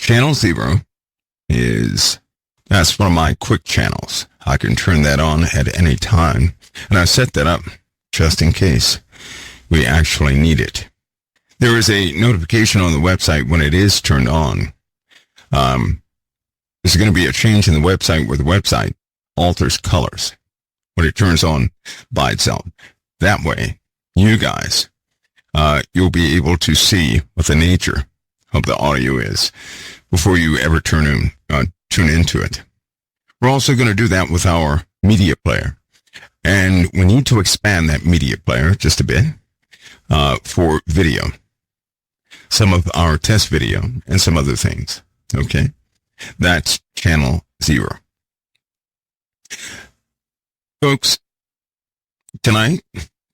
Channel 0 that's one of my quick channels. I can turn that on at any time, and I set that up just in case we actually need it. There is a notification on the website when it is turned on. There's going to be a change in the website where the website alters colors when it turns on by itself. That way, you guys, you'll be able to see what the nature of the audio is before you ever tune into it. We're also going to do that with our media player. And we need to expand that media player just a bit for video. Some of our test video and some other things. Okay? That's channel 0. Folks, tonight,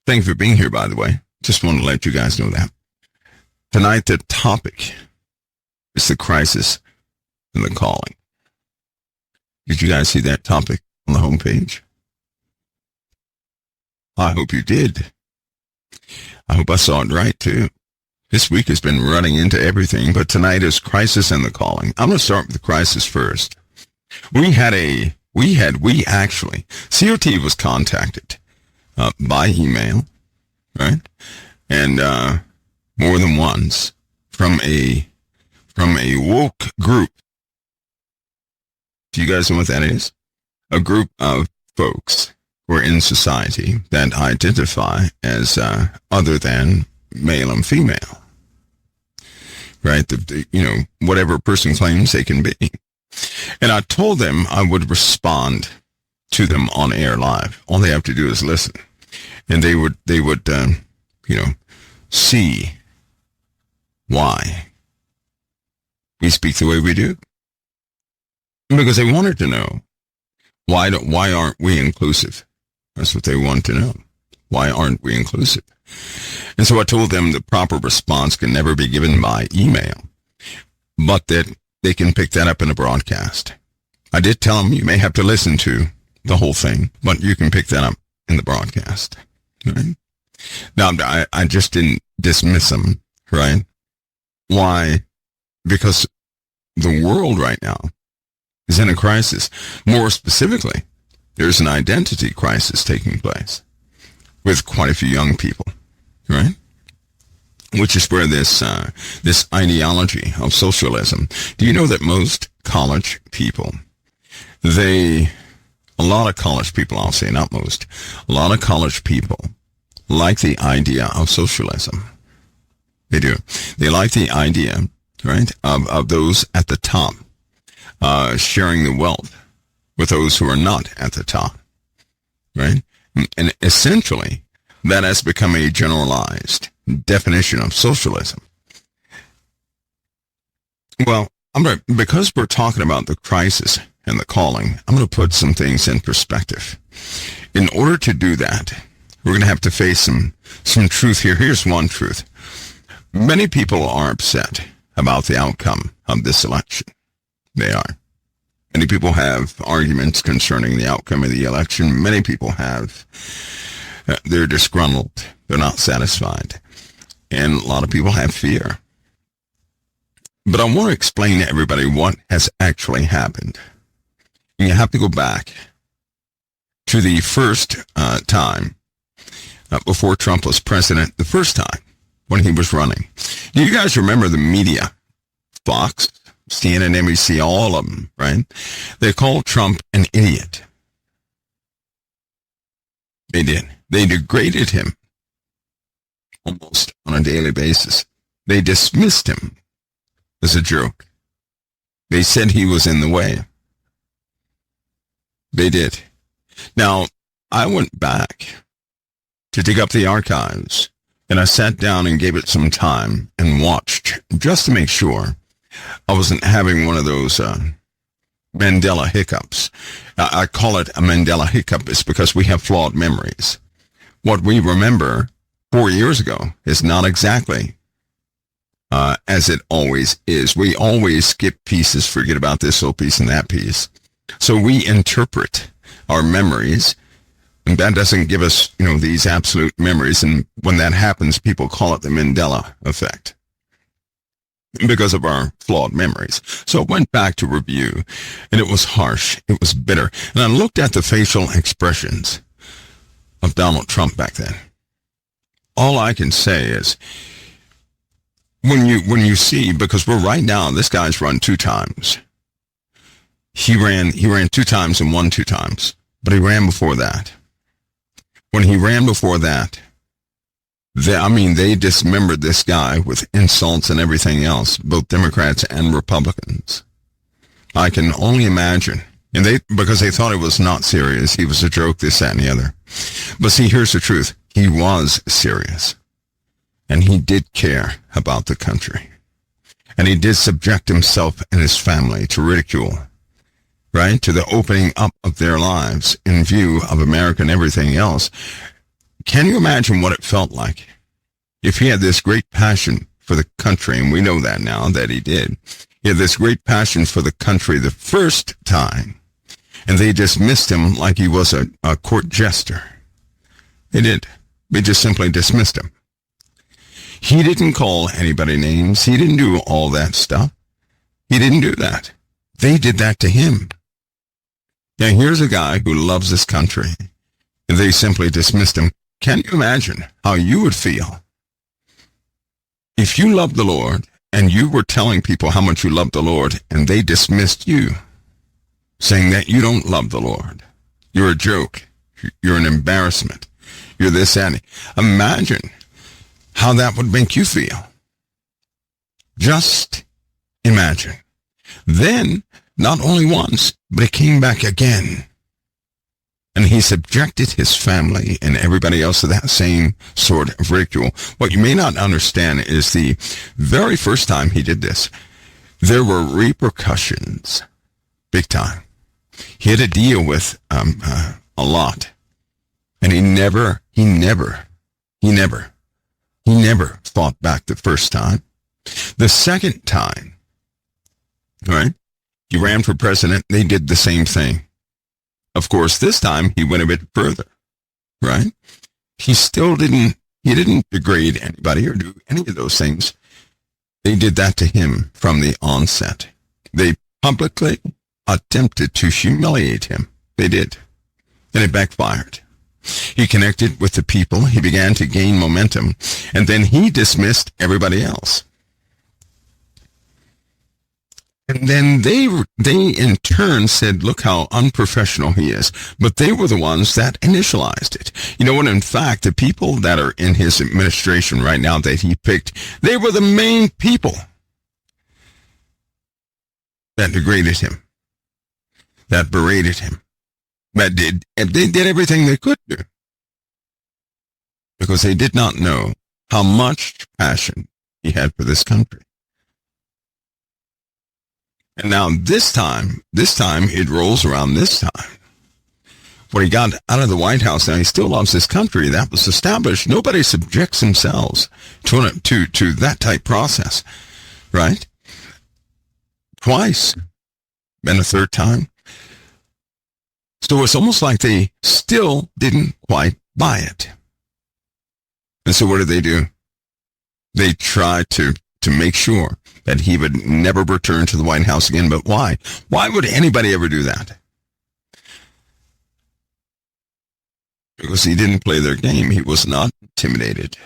thank you for being here, by the way. Just want to let you guys know that. Tonight, the topic is the crisis and the calling. Did you guys see that topic on the homepage? I hope you did. I hope I saw it right, too. This week has been running into everything, but tonight is crisis and the calling. I'm going to start with the crisis first. COT was contacted by email, right? And more than once from a woke group. Do you guys know what that is? A group of folks who are in society that identify as other than male and female. Right? Whatever a person claims they can be. And I told them I would respond to them on air live. All they have to do is listen. And they would see why we speak the way we do. Because they wanted to know, why aren't we inclusive? That's what they want to know. Why aren't we inclusive? And so I told them the proper response can never be given by email, but that they can pick that up in a broadcast. I did tell them you may have to listen to the whole thing, but you can pick that up in the broadcast. Right? Now, I just didn't dismiss them, right? Why? Because the world right now is in a crisis. More specifically, there's an identity crisis taking place with quite a few young people, right? Which is where this ideology of socialism. Do you know that most college people, a lot of college people, I'll say not most, a lot of college people like the idea of socialism. They do. They like the idea, right, of those at the top sharing the wealth with those who are not at the top, right? And essentially, that has become a generalized definition of socialism. Well, because we're talking about the crisis and the calling, I'm going to put some things in perspective. In order to do that, we're going to have to face some truth here. Here's one truth. Many people are upset about the outcome of this election. They are. Many people have arguments concerning the outcome of the election. Many people they're disgruntled. They're not satisfied. And a lot of people have fear. But I want to explain to everybody what has actually happened. And you have to go back to the first time before Trump was president, the first time when he was running. Do you guys remember the media? Fox, CNN, NBC, all of them, right? They called Trump an idiot. They did. They degraded him almost on a daily basis. They dismissed him as a joke. They said he was in the way. They did. Now, I went back to dig up the archives, and I sat down and gave it some time and watched just to make sure I wasn't having one of those Mandela hiccups. I call it a Mandela hiccup. It's because we have flawed memories. What we remember 4 years ago is not exactly as it always is. We always skip pieces, forget about this little piece and that piece. So we interpret our memories, and that doesn't give us, these absolute memories. And when that happens, people call it the Mandela effect. because of our flawed memories. So I went back to review, and it was harsh. It was bitter. And I looked at the facial expressions of Donald Trump back then. All I can say is, when you see, because we're right now, this guy's run 2 times. He ran 2 times and won 2 times, but he ran before that. When he ran before that, they dismembered this guy with insults and everything else, both Democrats and Republicans. I can only imagine. And because they thought it was not serious. He was a joke, this, that, and the other. But see, here's the truth. He was serious. And he did care about the country. And he did subject himself and his family to ridicule, right? To the opening up of their lives in view of America and everything else. Can you imagine what it felt like if he had this great passion for the country? And we know that now that he did. He had this great passion for the country the first time. And they dismissed him like he was a court jester. They did. They just simply dismissed him. He didn't call anybody names. He didn't do all that stuff. He didn't do that. They did that to him. Now, here's a guy who loves this country, and they simply dismissed him. Can you imagine how you would feel if you loved the Lord and you were telling people how much you loved the Lord and they dismissed you, saying that you don't love the Lord? You're a joke. You're an embarrassment. You're this and that. Imagine how that would make you feel. Just imagine. Then, not only once, but it came back again. And he subjected his family and everybody else to that same sort of ridicule. What you may not understand is the very first time he did this, there were repercussions, big time. He had to deal with a lot. And he never fought back the first time. The second time, right, he ran for president, they did the same thing. Of course, this time he went a bit further, right? He didn't degrade anybody or do any of those things. They did that to him from the onset. They publicly attempted to humiliate him. They did. And it backfired. He connected with the people. He began to gain momentum. And then he dismissed everybody else. And then they in turn said, look how unprofessional he is. But they were the ones that initialized it. You know what? In fact, the people that are in his administration right now that he picked, they were the main people that degraded him, that berated him, that they did everything they could do. Because they did not know how much passion he had for this country. And now this time it rolls around this time. When he got out of the White House, now he still loves this country. That was established. Nobody subjects themselves to that type process, right? Twice, and a third time. So it's almost like they still didn't quite buy it. And so what did they do? They tried to make sure that he would never return to the White House again. But why? Why would anybody ever do that? Because he didn't play their game. He was not intimidated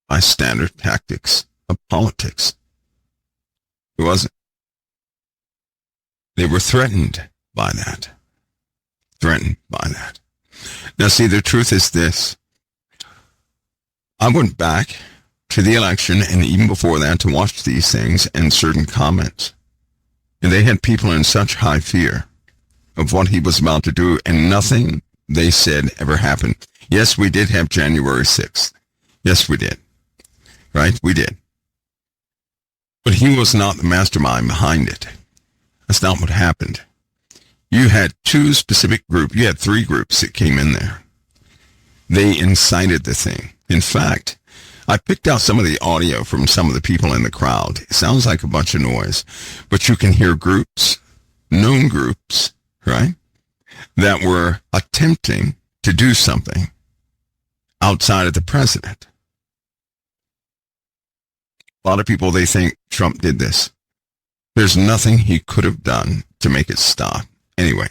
by standard tactics of politics. He wasn't. They were threatened by that. Now, see, the truth is this. I went back to the election and even before that to watch these things and certain comments. And they had people in such high fear of what he was about to do, and nothing they said ever happened. Yes, we did have January 6th. Yes, we did. Right? We did. But he was not the mastermind behind it. That's not what happened. You had 2 specific groups. You had 3 groups that came in there. They incited the thing. In fact, I picked out some of the audio from some of the people in the crowd. It sounds like a bunch of noise, but you can hear groups, known groups, right, that were attempting to do something outside of the president. A lot of people, they think Trump did this. There's nothing he could have done to make it stop. Anyway,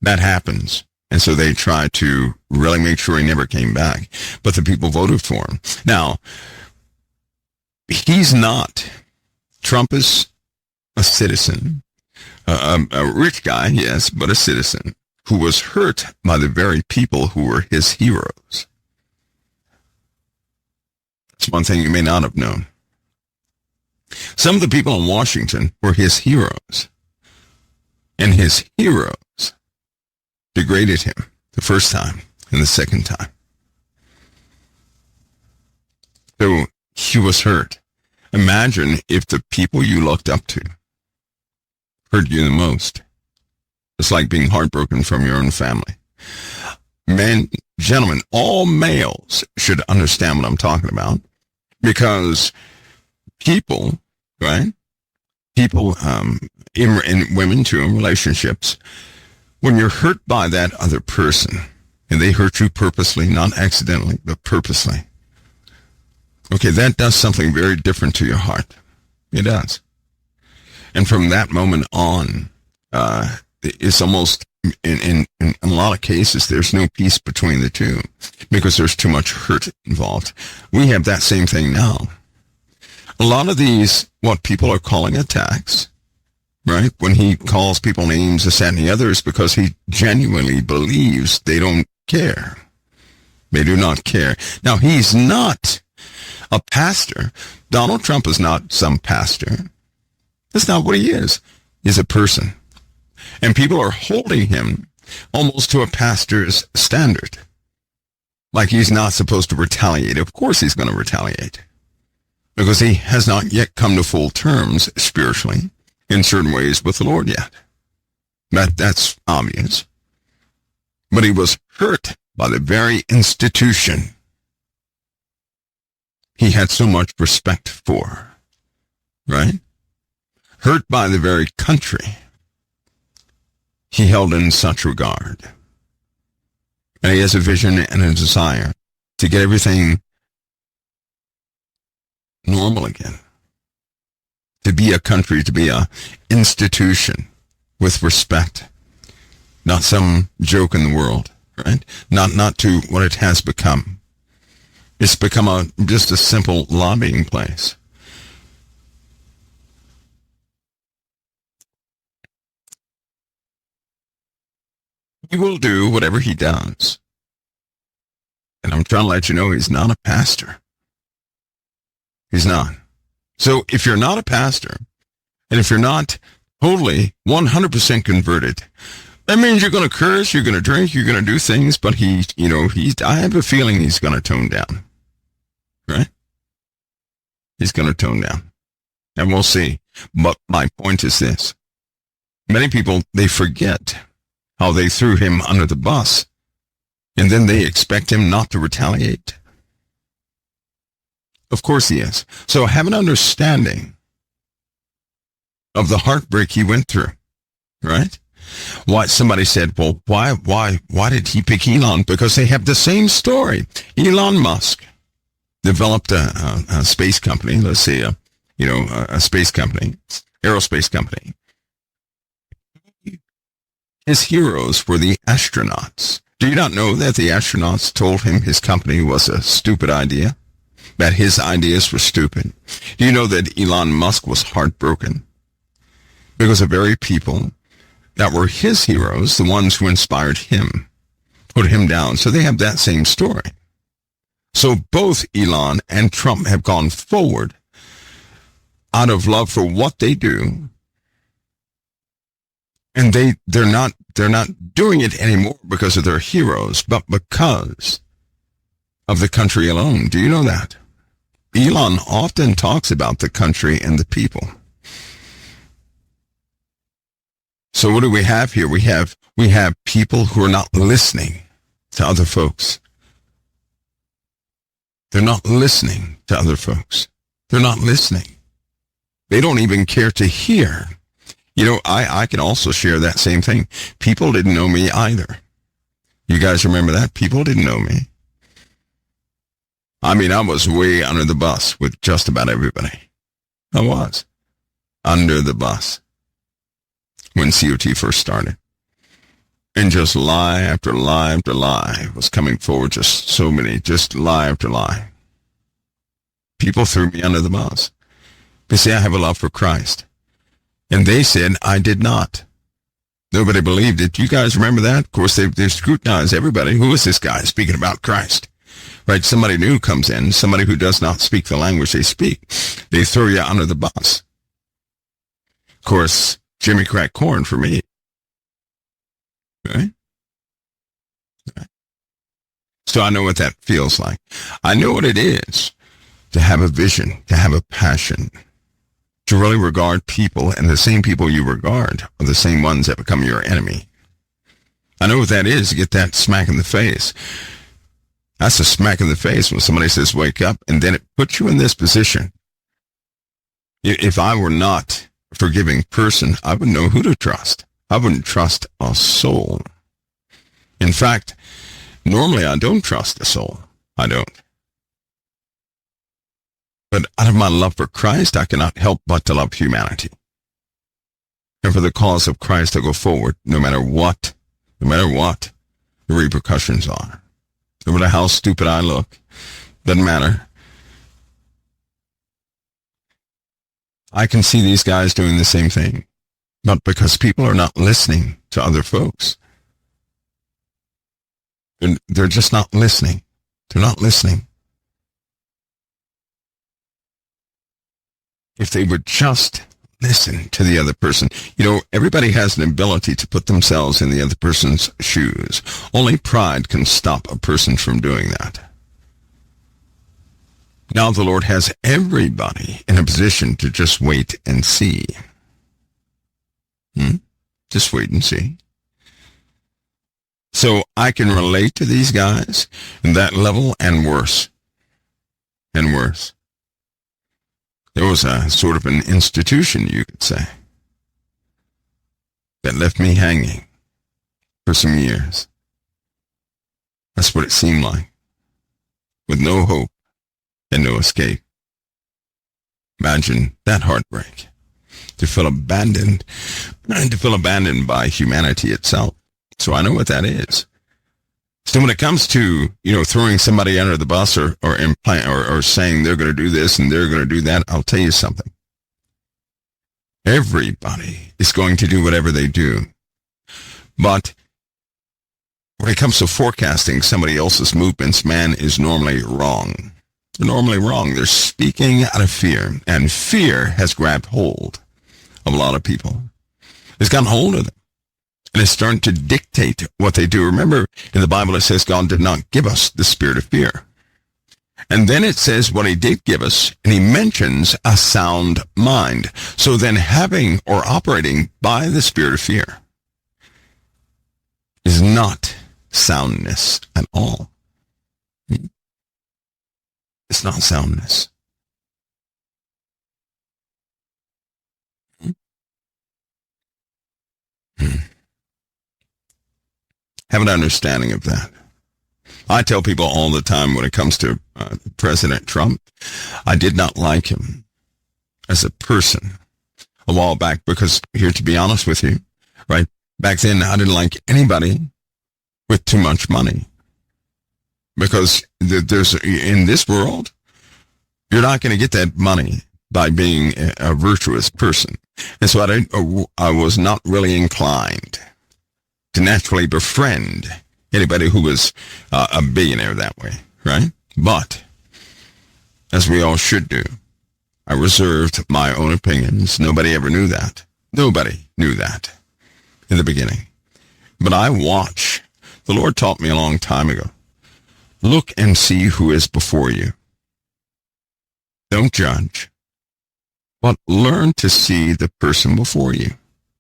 that happens. And so they try to really make sure he never came back. But the people voted for him. Now, he's not. Trump is a citizen, a rich guy, yes, but a citizen who was hurt by the very people who were his heroes. That's one thing you may not have known. Some of the people in Washington were his heroes. And his heroes degraded him the first time and the second time. So he was hurt. Imagine if the people you looked up to hurt you the most. It's like being heartbroken from your own family. Men, gentlemen, all males should understand what I'm talking about, because people, right? People, in women too, in relationships, when you're hurt by that other person, and they hurt you purposely, not accidentally, but purposely, okay, that does something very different to your heart. It does. And from that moment on, it's almost, in a lot of cases, there's no peace between the two because there's too much hurt involved. We have that same thing now. A lot of these, what people are calling attacks, right? When he calls people names, this, that, and the others, because he genuinely believes they don't care. They do not care. Now, he's not a pastor. Donald Trump is not some pastor. That's not what he is. He's a person. And people are holding him almost to a pastor's standard. Like he's not supposed to retaliate. Of course he's going to retaliate. Because he has not yet come to full terms spiritually in certain ways with the Lord yet. That's obvious. But he was hurt by the very institution he had so much respect for, right? Hurt by the very country he held in such regard. And he has a vision and a desire to get everything normal again. To be a country, to be a institution with respect. Not some joke in the world, right? Not to what it has become. It's become just a simple lobbying place. He will do whatever he does. And I'm trying to let you know he's not a pastor. He's not. So if you're not a pastor, and if you're not totally 100% converted, that means you're going to curse, you're going to drink, you're going to do things, but I have a feeling he's going to tone down. Right? He's going to tone down. And we'll see. But my point is this. Many people, they forget how they threw him under the bus, and then they expect him not to retaliate. Of course he is. So have an understanding of the heartbreak he went through, right? Why somebody said, well, why did he pick Elon? Because they have the same story. Elon Musk developed a space company, let's say a space company, aerospace company. His heroes were the astronauts. Do you not know that the astronauts told him his company was a stupid idea? That his ideas were stupid? Do you know that Elon Musk was heartbroken? Because the very people that were his heroes, the ones who inspired him, put him down. So they have that same story. So both Elon and Trump have gone forward out of love for what they do. And they're not doing it anymore because of their heroes, but because of the country alone. Do you know that? Elon often talks about the country and the people. So what do we have here? We have people who are not listening to other folks. They're not listening to other folks. They're not listening. They don't even care to hear. I can also share that same thing. People didn't know me either. You guys remember that? People didn't know me. I mean, I was way under the bus with just about everybody. I was under the bus when COT first started. And just lie after lie after lie was coming forward, just so many, just lie after lie. People threw me under the bus. They say I have a love for Christ. And they said I did not. Nobody believed it. You guys remember that? Of course, they scrutinized everybody. Who is this guy speaking about Christ? Right? Somebody new comes in, somebody who does not speak the language they speak. They throw you under the bus. Of course, Jimmy cracked corn for me. Right? So I know what that feels like. I know what it is to have a vision, to have a passion, to really regard people, and the same people you regard are the same ones that become your enemy. I know what that is, to get that smack in the face. That's a smack in the face when somebody says, wake up, and then it puts you in this position. If I were not a forgiving person, I wouldn't know who to trust. I wouldn't trust a soul. In fact, normally I don't trust a soul. I don't. But out of my love for Christ, I cannot help but to love humanity. And for the cause of Christ, I go forward, no matter what the repercussions are. No matter how stupid I look, doesn't matter. I can see these guys doing the same thing. But because people are not listening to other folks. And they're just not listening. They're not listening. If they would just listen to the other person. You know, everybody has an ability to put themselves in the other person's shoes. Only pride can stop a person from doing that. Now the Lord has everybody in a position to just wait and see. Just wait and see. So I can relate to these guys in that level and worse. And worse. There was a sort of an institution, you could say, that left me hanging for some years. That's what it seemed like, with no hope and no escape. Imagine that heartbreak. To feel abandoned, and to feel abandoned by humanity itself. So I know what that is. So when it comes to, throwing somebody under the bus or saying they're going to do this and they're going to do that, I'll tell you something. Everybody is going to do whatever they do. But when it comes to forecasting somebody else's movements, man is normally wrong. They're normally wrong. They're speaking out of fear, and fear has grabbed hold of a lot of people. It's gotten hold of them. And it's starting to dictate what they do. Remember, in the Bible it says God did not give us the spirit of fear. And then it says what he did give us, and he mentions a sound mind. So then having or operating by the spirit of fear is not soundness at all. It's not soundness. Have an understanding of that. I tell people all the time when it comes to President Trump, I did not like him as a person a while back because, here to be honest with you, right, back then I didn't like anybody with too much money. Because there's, in this world, you're not going to get that money by being a virtuous person. And so I was not really inclined to naturally befriend anybody who was a billionaire that way, right? But, as we all should do, I reserved my own opinions. Nobody ever knew that. Nobody knew that in the beginning. But I watch. The Lord taught me a long time ago. Look and see who is before you. Don't judge, but learn to see the person before you.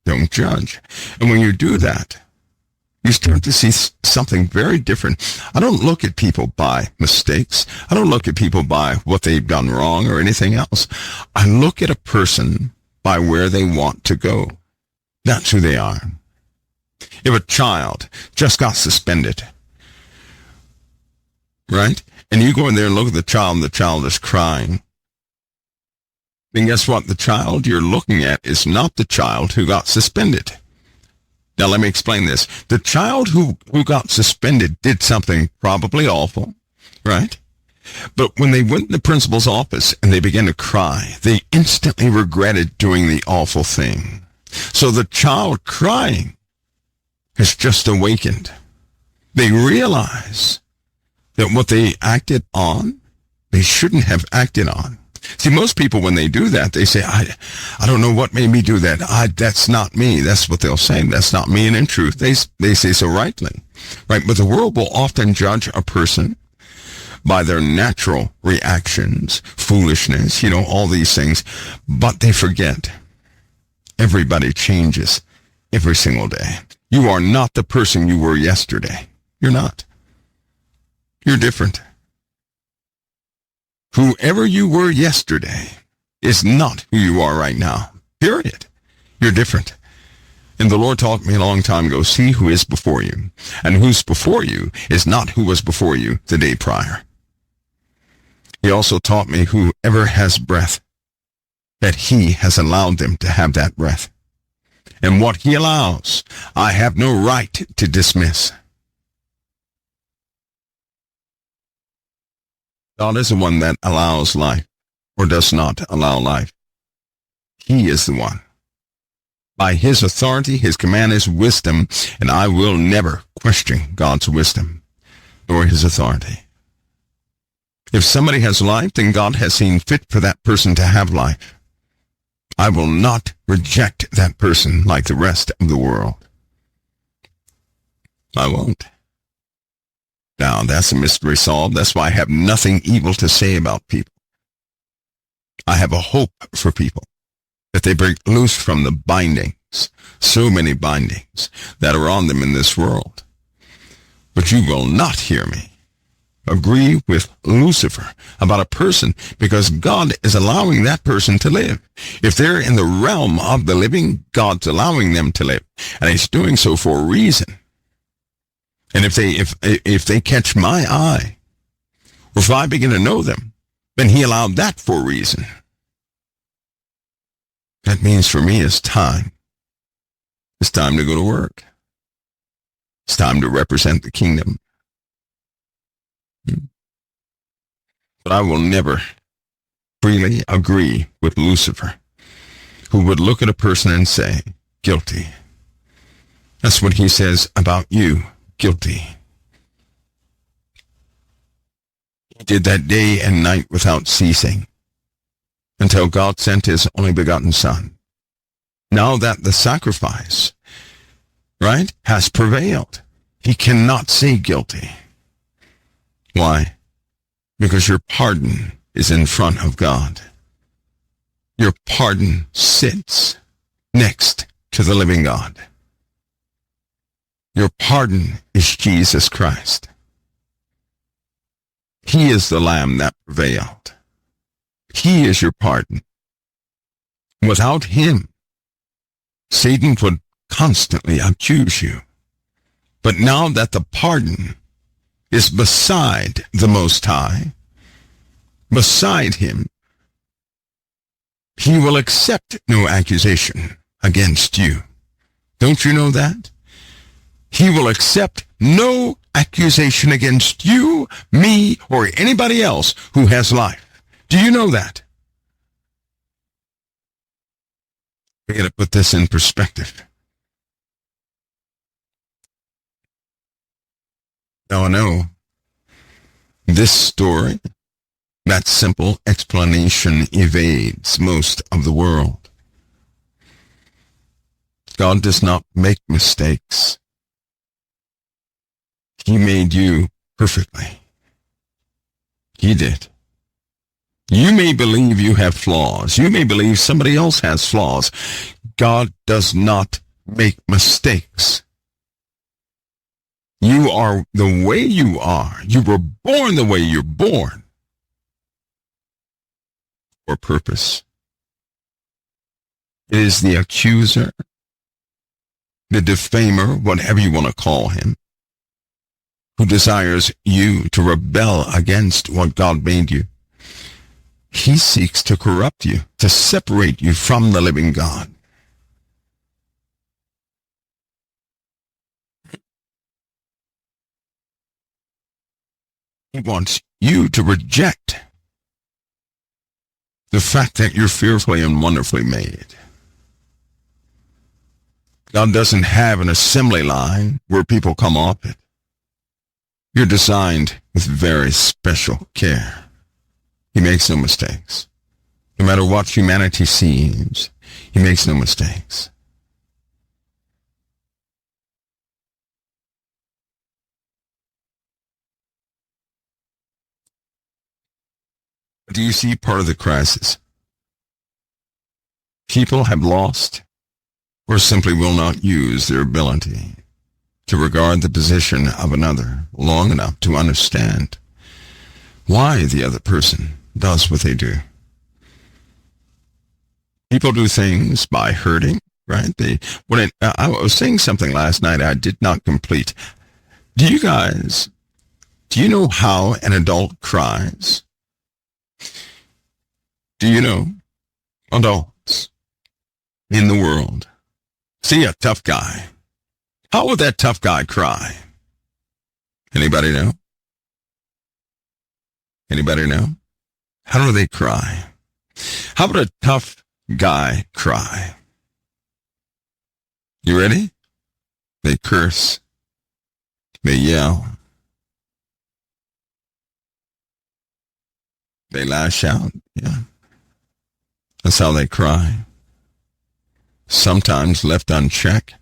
Don't judge. And when you do that, you start to see something very different. I don't look at people by mistakes. I don't look at people by what they've done wrong or anything else. I look at a person by where they want to go. That's who they are. If a child just got suspended, right? And you go in there and look at the child, and the child is crying. then guess what? The child you're looking at is not the child who got suspended. Now, let me explain this. The child who got suspended did something probably awful, right? But when they went in the principal's office and they began to cry, they instantly regretted doing the awful thing. So the child crying has just awakened. They realize that what they acted on, they shouldn't have acted on. See, most people, when they do that, they say, I don't know what made me do that. That's not me. That's what they'll say. That's not me. And in truth, they say so rightly. Right? But the world will often judge a person by their natural reactions, foolishness, all these things. But they forget everybody changes every single day. You are not the person you were yesterday. You're not. You're different. Whoever you were yesterday is not who you are right now. Period. You're different. And the Lord taught me a long time ago, see who is before you. And who's before you is not who was before you the day prior. He also taught me whoever has breath, that he has allowed them to have that breath. And what he allows, I have no right to dismiss. God is the one that allows life or does not allow life. He is the one. By his authority, his command is wisdom, and I will never question God's wisdom nor his authority. If somebody has life, then God has seen fit for that person to have life. I will not reject that person like the rest of the world. I won't. Now, that's a mystery solved. That's why I have nothing evil to say about people. I have a hope for people, that they break loose from the bindings, so many bindings that are on them in this world. But you will not hear me agree with Lucifer about a person, because God is allowing that person to live. If they're in the realm of the living, God's allowing them to live, and he's doing so for a reason. And if they catch my eye, or if I begin to know them, then he allowed that for a reason. That means for me it's time. It's time to go to work. It's time to represent the kingdom. But I will never freely agree with Lucifer, who would look at a person and say, guilty. That's what he says about you, guilty. He did that day and night without ceasing until God sent his only begotten Son. Now that the sacrifice, right, has prevailed, he cannot say guilty. Why? Because your pardon is in front of God. Your pardon sits next to the living God. Your pardon is Jesus Christ. He is the Lamb that prevailed. He is your pardon. Without him, Satan would constantly accuse you. But now that the pardon is beside the Most High, beside him, he will accept no accusation against you. Don't you know that? He will accept no accusation against you, me, or anybody else who has life. Do you know that? We got to put this in perspective. Now I know this story, that simple explanation, evades most of the world. God does not make mistakes. He made you perfectly. He did. You may believe you have flaws. You may believe somebody else has flaws. God does not make mistakes. You are the way you are. You were born the way you're born. For purpose. It is the accuser, the defamer, whatever you want to call him, who desires you to rebel against what God made you. He seeks to corrupt you, to separate you from the living God. He wants you to reject the fact that you're fearfully and wonderfully made. God doesn't have an assembly line where people come off it. You're designed with very special care. He makes no mistakes. No matter what humanity sees, he makes no mistakes. Do you see part of the crisis? People have lost or simply will not use their ability to regard the position of another long enough to understand why the other person does what they do. People do things by hurting, right? I was saying something last night I did not complete. Do you know how an adult cries? Do you know adults in the world see a tough guy? How would that tough guy cry? Anybody know? Anybody know? How do they cry? How would a tough guy cry? You ready? They curse. They yell. They lash out. Yeah. That's how they cry. Sometimes left unchecked,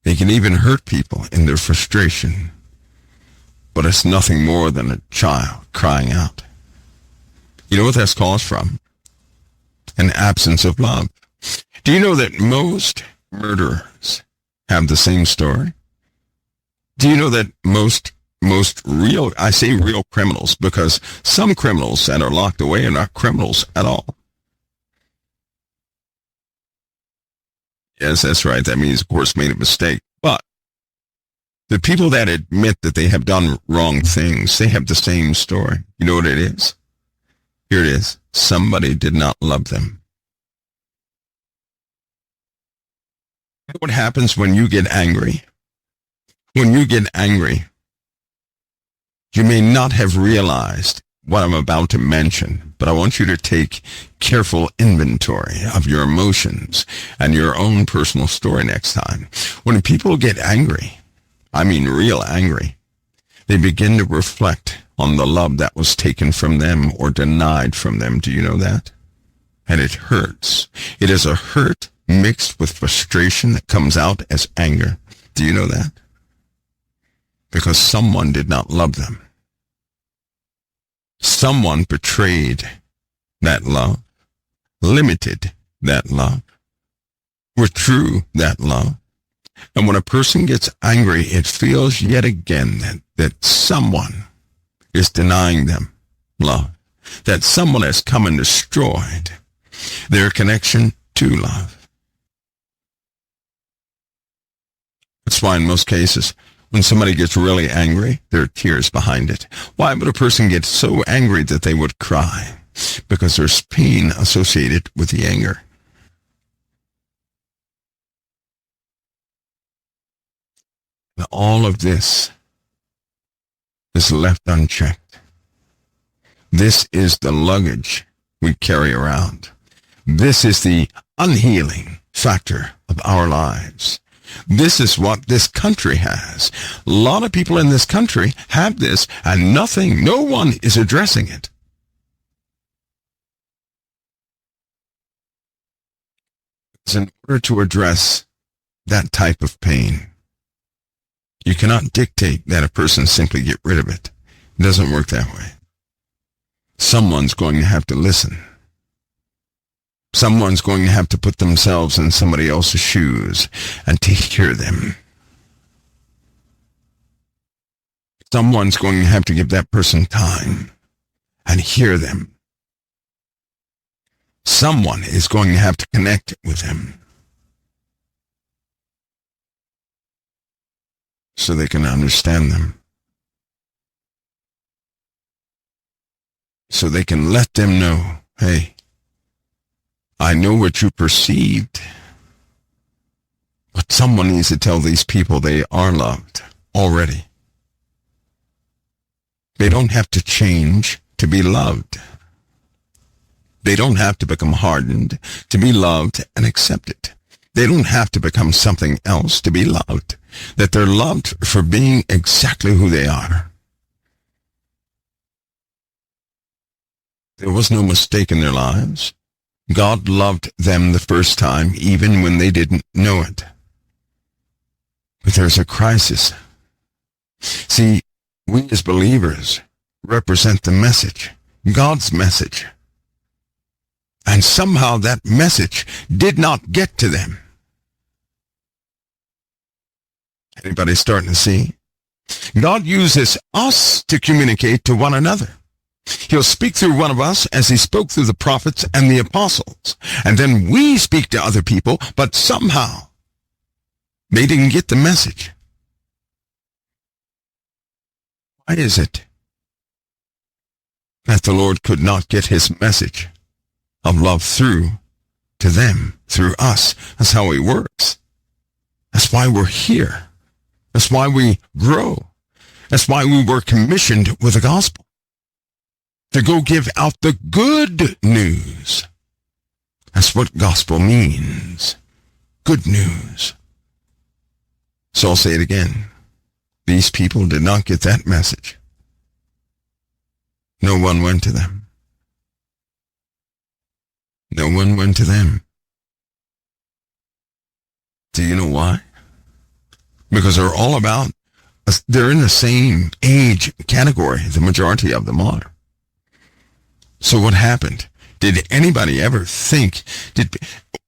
they can even hurt people in their frustration. But it's nothing more than a child crying out. You know what that's caused from? An absence of love. Do you know that most murderers have the same story? Do you know that most real, I say real criminals, because some criminals that are locked away are not criminals at all. Yes, that's right. That means, of course, made a mistake. But the people that admit that they have done wrong things, they have the same story. You know what it is? Here it is. Somebody did not love them. You know what happens when you get angry? When you get angry, you may not have realized what I'm about to mention, but I want you to take careful inventory of your emotions and your own personal story next time. When people get angry, I mean real angry, they begin to reflect on the love that was taken from them or denied from them. Do you know that? And it hurts. It is a hurt mixed with frustration that comes out as anger. Do you know that? Because someone did not love them. Someone betrayed that love, limited that love, withdrew that love. And when a person gets angry, it feels yet again that someone is denying them love, that someone has come and destroyed their connection to love. That's why in most cases, when somebody gets really angry, there are tears behind it. Why would a person get so angry that they would cry? Because there's pain associated with the anger. And all of this is left unchecked. This is the luggage we carry around. This is the unhealing factor of our lives. This is what this country has. A lot of people in this country have this, and no one is addressing it. In order to address that type of pain, you cannot dictate that a person simply get rid of it. It doesn't work that way. Someone's going to have to listen. Someone's going to have to put themselves in somebody else's shoes and to hear them. Someone's going to have to give that person time and hear them. Someone is going to have to connect with them so they can understand them. so they can let them know, hey, I know what you perceived, but someone needs to tell these people they are loved already. They don't have to change to be loved. They don't have to become hardened to be loved and accepted. They don't have to become something else to be loved. That they're loved for being exactly who they are. There was no mistake in their lives. God loved them the first time, even when they didn't know it. But there's a crisis. See, we as believers represent the message, God's message. And somehow that message did not get to them. Anybody starting to see? God uses us to communicate to one another. He'll speak through one of us as he spoke through the prophets and the apostles. And then we speak to other people, but somehow they didn't get the message. Why is it that the Lord could not get his message of love through to them, through us? That's how he works. That's why we're here. That's why we grow. That's why we were commissioned with the gospel. To go give out the good news. That's what gospel means. Good news. So I'll say it again. These people did not get that message. No one went to them. No one went to them. Do you know why? Because they're all about, they're in the same age category, the majority of them are. So what happened? Did anybody ever think,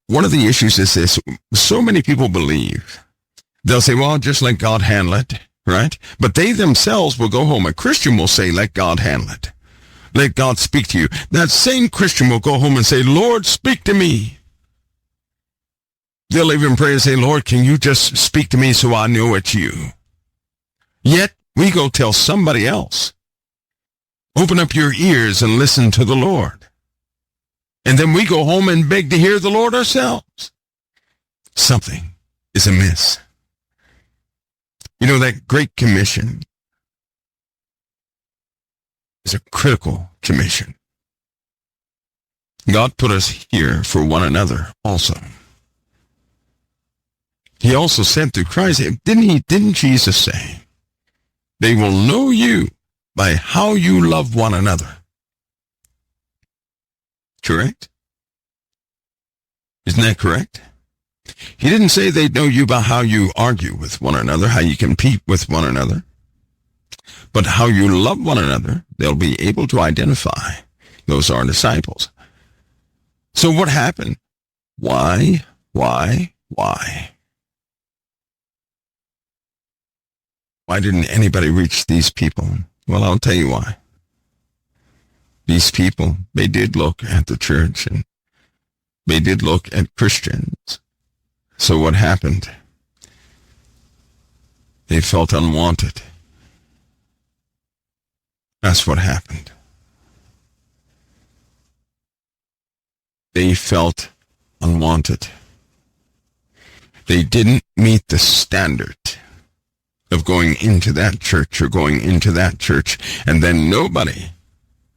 one of the issues is this, so many people believe, they'll say, well, just let God handle it, right? But they themselves will go home. A Christian will say, let God handle it. Let God speak to you. That same Christian will go home and say, Lord, speak to me. They'll even pray and say, Lord, can you just speak to me so I know it's you? Yet, we go tell somebody else, open up your ears and listen to the Lord. And then we go home and beg to hear the Lord ourselves. Something is amiss. You know, that Great Commission is a critical commission. God put us here for one another also. He also said through Christ, didn't Jesus say, they will know you by how you love one another. Correct? Isn't that correct? He didn't say they'd know you by how you argue with one another, how you compete with one another, but how you love one another. They'll be able to identify those are disciples. So what happened? Why? Why didn't anybody reach these people? Well, I'll tell you why. These people, they did look at the church and they did look at Christians. So what happened? They felt unwanted. That's what happened. They felt unwanted. They didn't meet the standard of going into that church or going into that church, and then nobody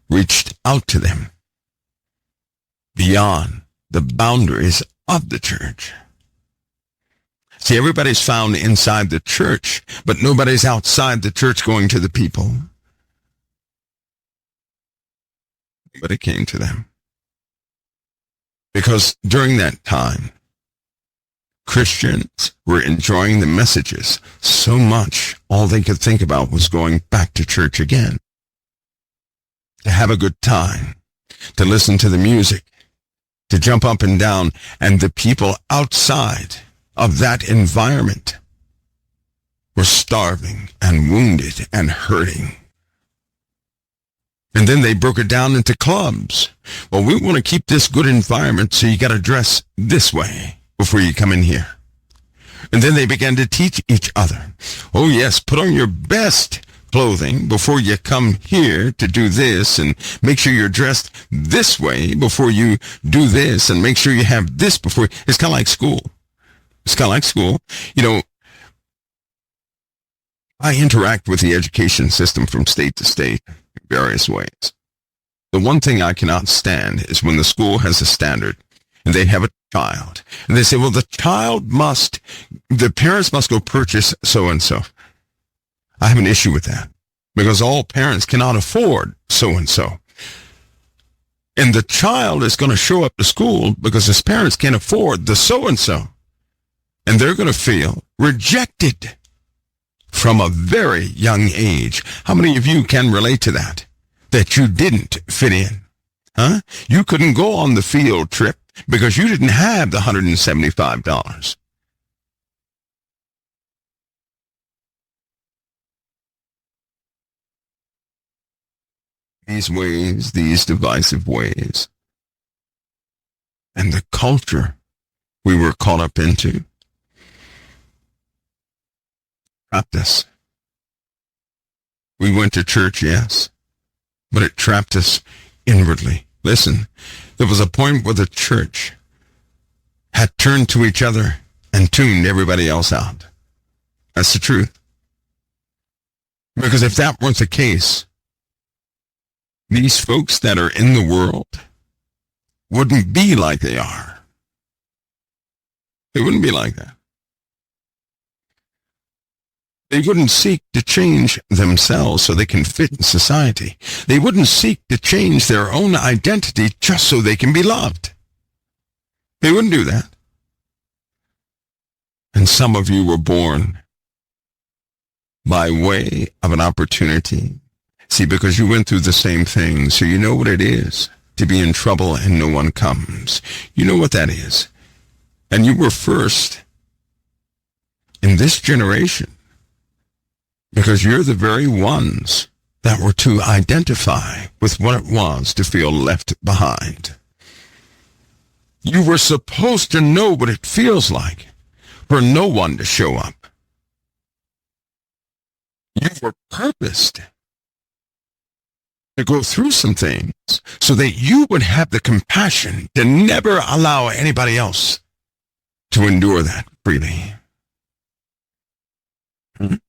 reached out to them beyond the boundaries of the church. See, everybody's found inside the church, but nobody's outside the church going to the people. But it came to them. Because during that time, Christians were enjoying the messages so much, all they could think about was going back to church again. To have a good time, to listen to the music, to jump up and down, and the people outside of that environment were starving and wounded and hurting. And then they broke it down into clubs. Well, we want to keep this good environment, so you got to dress this way before you come in here. And then they began to teach each other. Oh yes, put on your best clothing before you come here to do this, and make sure you're dressed this way before you do this, and make sure you have this before. It's kind of like school. It's kind of like school. You know, I interact with the education system from state to state in various ways. The one thing I cannot stand is when the school has a standard and they have a child and they say, well, the parents must go purchase so-and-so. I have an issue with that because all parents cannot afford so-and-so. And the child is going to show up to school because his parents can't afford the so-and-so. And they're going to feel rejected from a very young age. How many of you can relate to that? That you didn't fit in? Huh? You couldn't go on the field trip because you didn't have the $175. These ways, these divisive ways, and the culture we were caught up into trapped us. We went to church, yes, but it trapped us inwardly. Listen, there was a point where the church had turned to each other and tuned everybody else out. That's the truth. Because if that weren't the case, these folks that are in the world wouldn't be like they are. They wouldn't be like that. They wouldn't seek to change themselves so they can fit in society. They wouldn't seek to change their own identity just so they can be loved. They wouldn't do that. And some of you were born by way of an opportunity. See, because you went through the same thing, so you know what it is to be in trouble and no one comes. You know what that is. And you were first in this generation because you're the very ones that were to identify with what it was to feel left behind. You were supposed to know what it feels like for no one to show up. You were purposed to go through some things so that you would have the compassion to never allow anybody else to endure that freely. In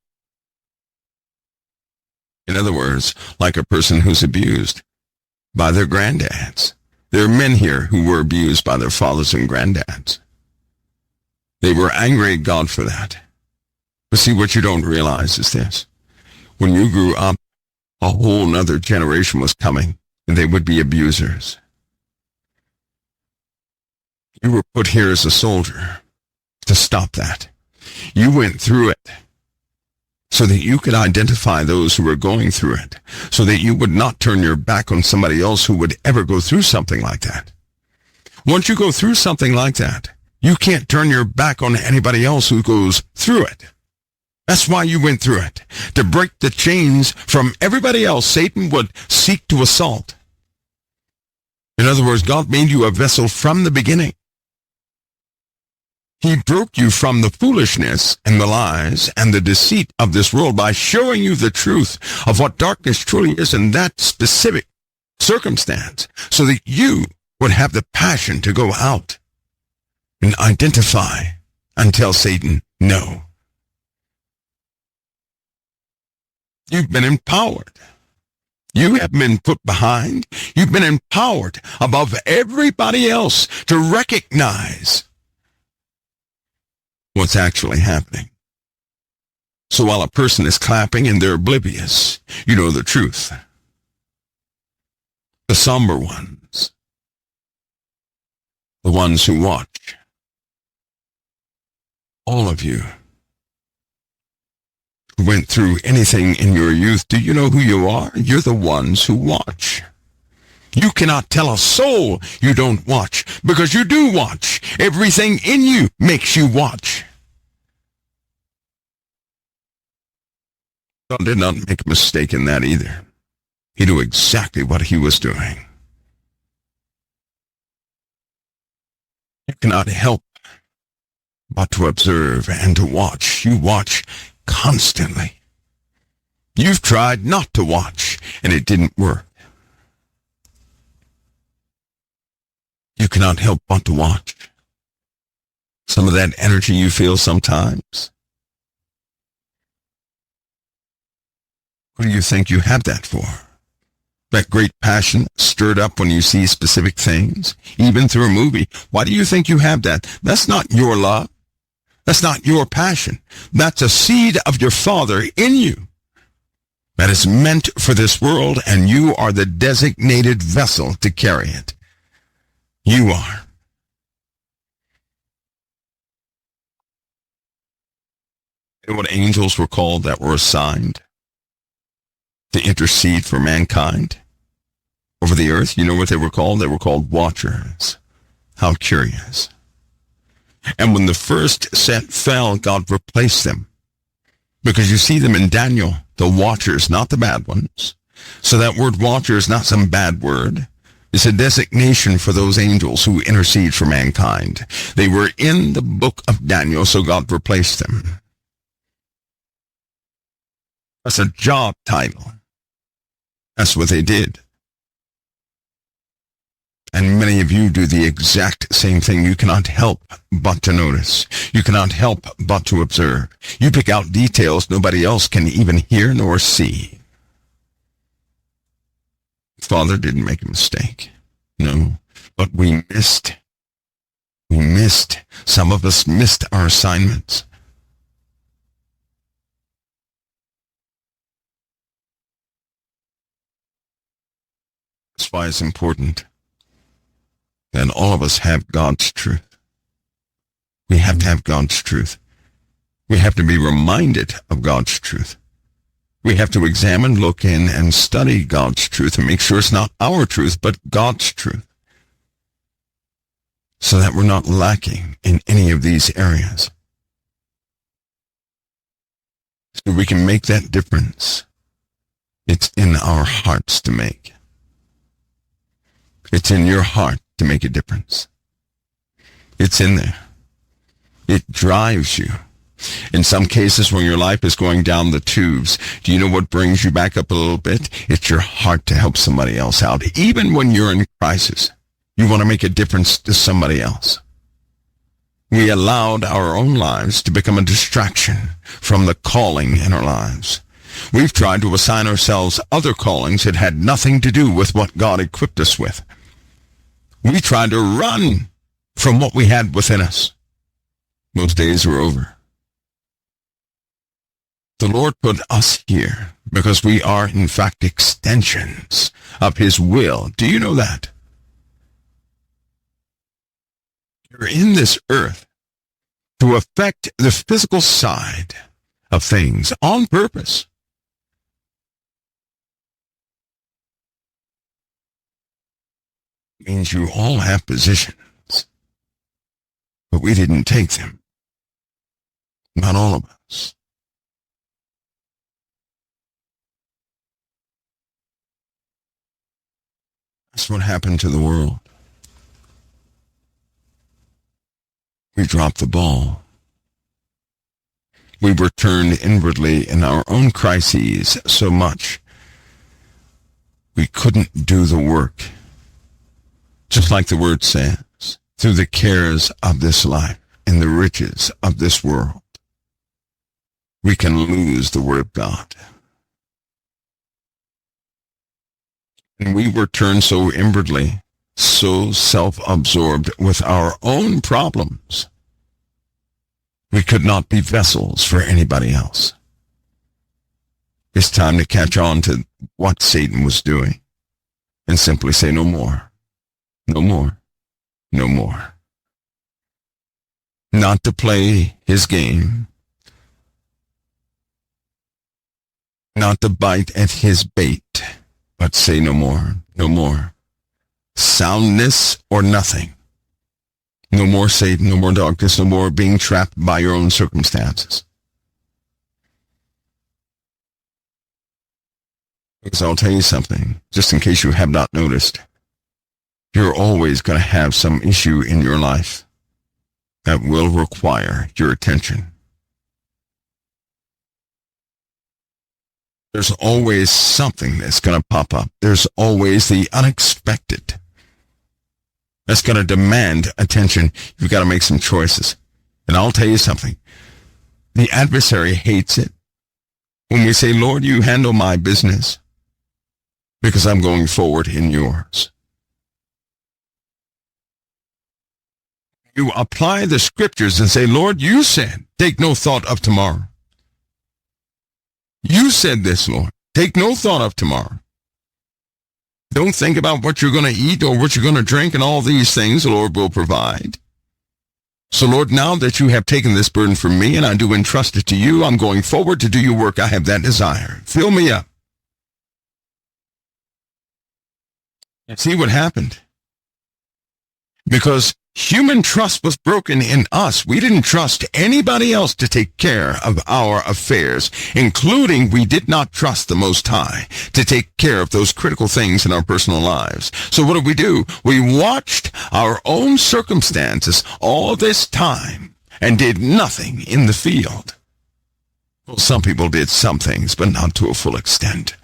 other words, like a person who's abused by their granddads. There are men here who were abused by their fathers and granddads. They were angry at God for that. But see, what you don't realize is this. When you grew up, a whole nother generation was coming, and they would be abusers. You were put here as a soldier to stop that. You went through it so that you could identify those who were going through it, so that you would not turn your back on somebody else who would ever go through something like that. Once you go through something like that, you can't turn your back on anybody else who goes through it. That's why you went through it, to break the chains from everybody else Satan would seek to assault. In other words, God made you a vessel from the beginning. He broke you from the foolishness and the lies and the deceit of this world by showing you the truth of what darkness truly is in that specific circumstance, so that you would have the passion to go out and identify and tell Satan no. You've been empowered. You have been put behind. You've been empowered above everybody else to recognize what's actually happening. So while a person is clapping and they're oblivious, you know the truth. The somber ones, the ones who watch, all of you who went through anything in your youth, do you know who you are? You're the ones who watch. You cannot tell a soul you don't watch, because you do watch. Everything in you makes you watch. God did not make a mistake in that either. He knew exactly what he was doing. You cannot help but to observe and to watch. You watch constantly. You've tried not to watch, and it didn't work. You cannot help but to watch. Some of that energy you feel sometimes, what do you think you have that for? That great passion stirred up when you see specific things, even through a movie. Why do you think you have that? That's not your love. That's not your passion. That's a seed of your Father in you that is meant for this world, and you are the designated vessel to carry it. You are. You know what angels were called that were assigned to intercede for mankind over the earth? You know what they were called? They were called watchers. How curious. And when the first set fell, God replaced them. Because you see them in Daniel, the watchers, not the bad ones. So that word watcher is not some bad word. It's a designation for those angels who intercede for mankind. They were in the book of Daniel, so God replaced them. That's a job title. That's what they did. And many of you do the exact same thing. You cannot help but to notice. You cannot help but to observe. You pick out details nobody else can even hear nor see. Father didn't make a mistake. No, but we missed. Some of us missed our assignments. That's why it's important that all of us have God's truth. We have to have God's truth. We have to be reminded of God's truth. We have to examine, look in, and study God's truth and make sure it's not our truth, but God's truth, so that we're not lacking in any of these areas. So we can make that difference. It's in our hearts to make. It's in your heart to make a difference. It's in there. It drives you. In some cases, when your life is going down the tubes, do you know what brings you back up a little bit? It's your heart to help somebody else out. Even when you're in crisis, you want to make a difference to somebody else. We allowed our own lives to become a distraction from the calling in our lives. We've tried to assign ourselves other callings that had nothing to do with what God equipped us with. We tried to run from what we had within us. Those days are over. The Lord put us here because we are, in fact, extensions of His will. Do you know that? You're in this earth to affect the physical side of things on purpose. It means you all have positions, but we didn't take them. Not all of us. That's what happened to the world. We dropped the ball. We were turned inwardly in our own crises so much we couldn't do the work. Just like the word says, through the cares of this life and the riches of this world, we can lose the Word of God. And we were turned so inwardly, so self-absorbed with our own problems, we could not be vessels for anybody else. It's time to catch on to what Satan was doing and simply say no more, no more, no more. Not to play his game, not to bite at his bait, but say no more, no more. Soundness or nothing. No more Satan, no more darkness, no more being trapped by your own circumstances. Because I'll tell you something, just in case you have not noticed, you're always going to have some issue in your life that will require your attention. There's always something that's going to pop up. There's always the unexpected that's going to demand attention. You've got to make some choices. And I'll tell you something. The adversary hates it when we say, Lord, you handle my business because I'm going forward in yours. You apply the scriptures and say, Lord, you said, take no thought of tomorrow. You said this, Lord. Take no thought of tomorrow. Don't think about what you're going to eat or what you're going to drink and all these things the Lord will provide. So, Lord, now that you have taken this burden from me and I do entrust it to you, I'm going forward to do your work. I have that desire. Fill me up. And see what happened? Because human trust was broken in us. We didn't trust anybody else to take care of our affairs, including we did not trust the Most High to take care of those critical things in our personal lives. So what did we do? We watched our own circumstances all this time and did nothing in the field. Well, some people did some things, but not to a full extent.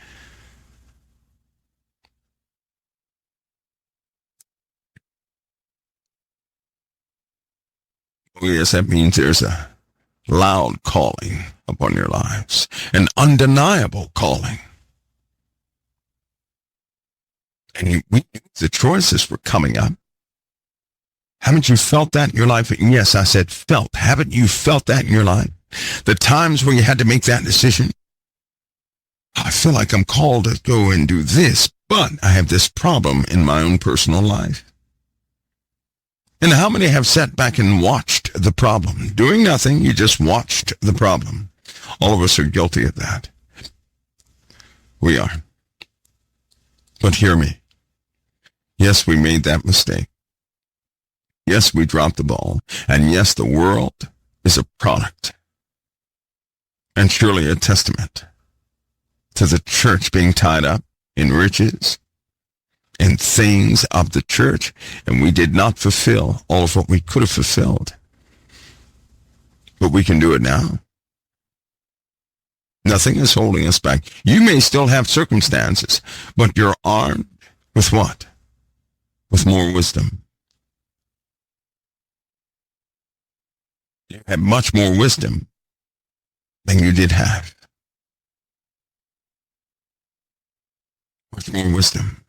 Oh, yes, that means there's a loud calling upon your lives, an undeniable calling. And we knew the choices were coming up. Haven't you felt that in your life? Yes, I said felt. Haven't you felt that in your life? The times where you had to make that decision. I feel like I'm called to go and do this, but I have this problem in my own personal life. And how many have sat back and watched the problem? Doing nothing, you just watched the problem. All of us are guilty of that. We are. But hear me. Yes, we made that mistake. Yes, we dropped the ball. And yes, the world is a product and surely a testament to the church being tied up in riches and things of the church, and we did not fulfill all of what we could have fulfilled. But we can do it now. Nothing is holding us back. You may still have circumstances, but you're armed with what? With more wisdom. You have much more wisdom than you did have. Much more wisdom.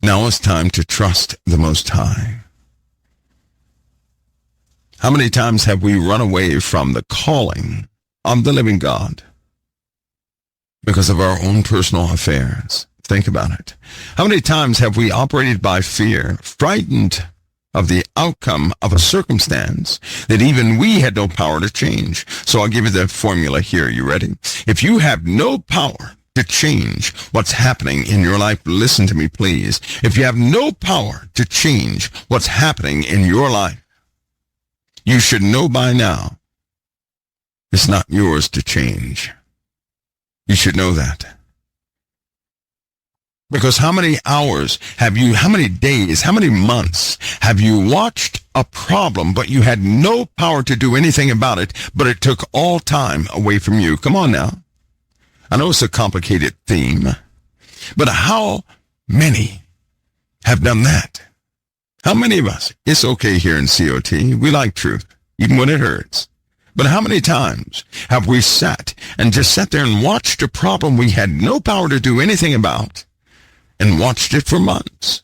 Now it's time to trust the Most High. How many times have we run away from the calling of the living God because of our own personal affairs? Think about it. How many times have we operated by fear, frightened of the outcome of a circumstance that even we had no power to change? So I'll give you the formula here. You ready? If you have no power to change what's happening in your life, listen to me, please. If you have no power to change what's happening in your life, you should know by now it's not yours to change. You should know that. Because how many hours have you, how many days, how many months have you watched a problem, but you had no power to do anything about it, but it took all time away from you? Come on now. I know it's a complicated theme, but how many have done that? How many of us? It's okay here in COT. We like truth, even when it hurts. But how many times have we sat and just sat there and watched a problem we had no power to do anything about and watched it for months?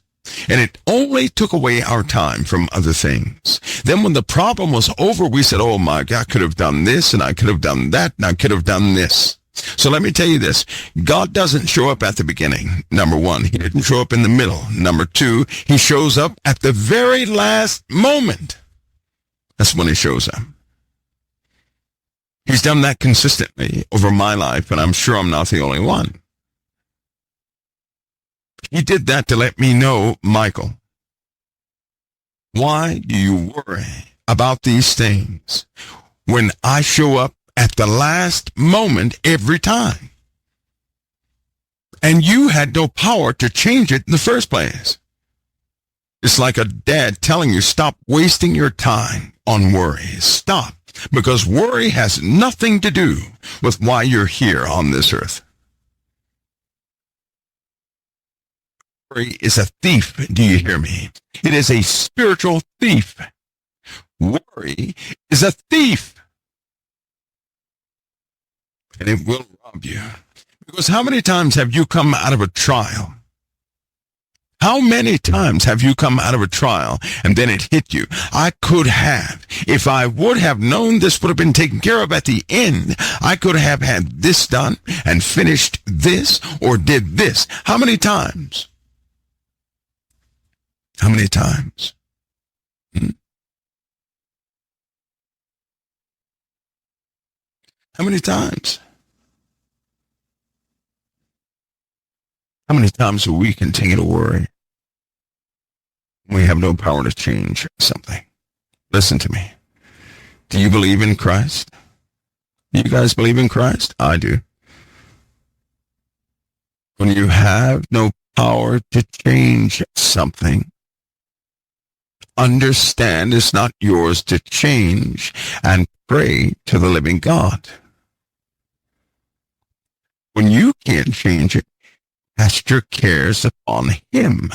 And it only took away our time from other things. Then when the problem was over, we said, oh my God, I could have done this and I could have done that and I could have done this. So let me tell you this. God doesn't show up at the beginning. Number one, he didn't show up in the middle. Number two, he shows up at the very last moment. That's when he shows up. He's done that consistently over my life, and I'm sure I'm not the only one. He did that to let me know, Michael, why do you worry about these things when I show up at the last moment every time? And you had no power to change it in the first place. It's like a dad telling you, stop wasting your time on worries. Stop. Because worry has nothing to do with why you're here on this earth. Worry is a thief, do you hear me? It is a spiritual thief. Worry is a thief. And it will rob you. Because how many times have you come out of a trial? How many times have you come out of a trial and then it hit you? I could have. If I would have known this would have been taken care of at the end, I could have had this done and finished this or did this. How many times? How many times? How many times? How many times do we continue to worry? We have no power to change something. Listen to me. Do you believe in Christ? Do you guys believe in Christ? I do. When you have no power to change something, understand it's not yours to change and pray to the living God. When you can't change it, cast your cares upon him.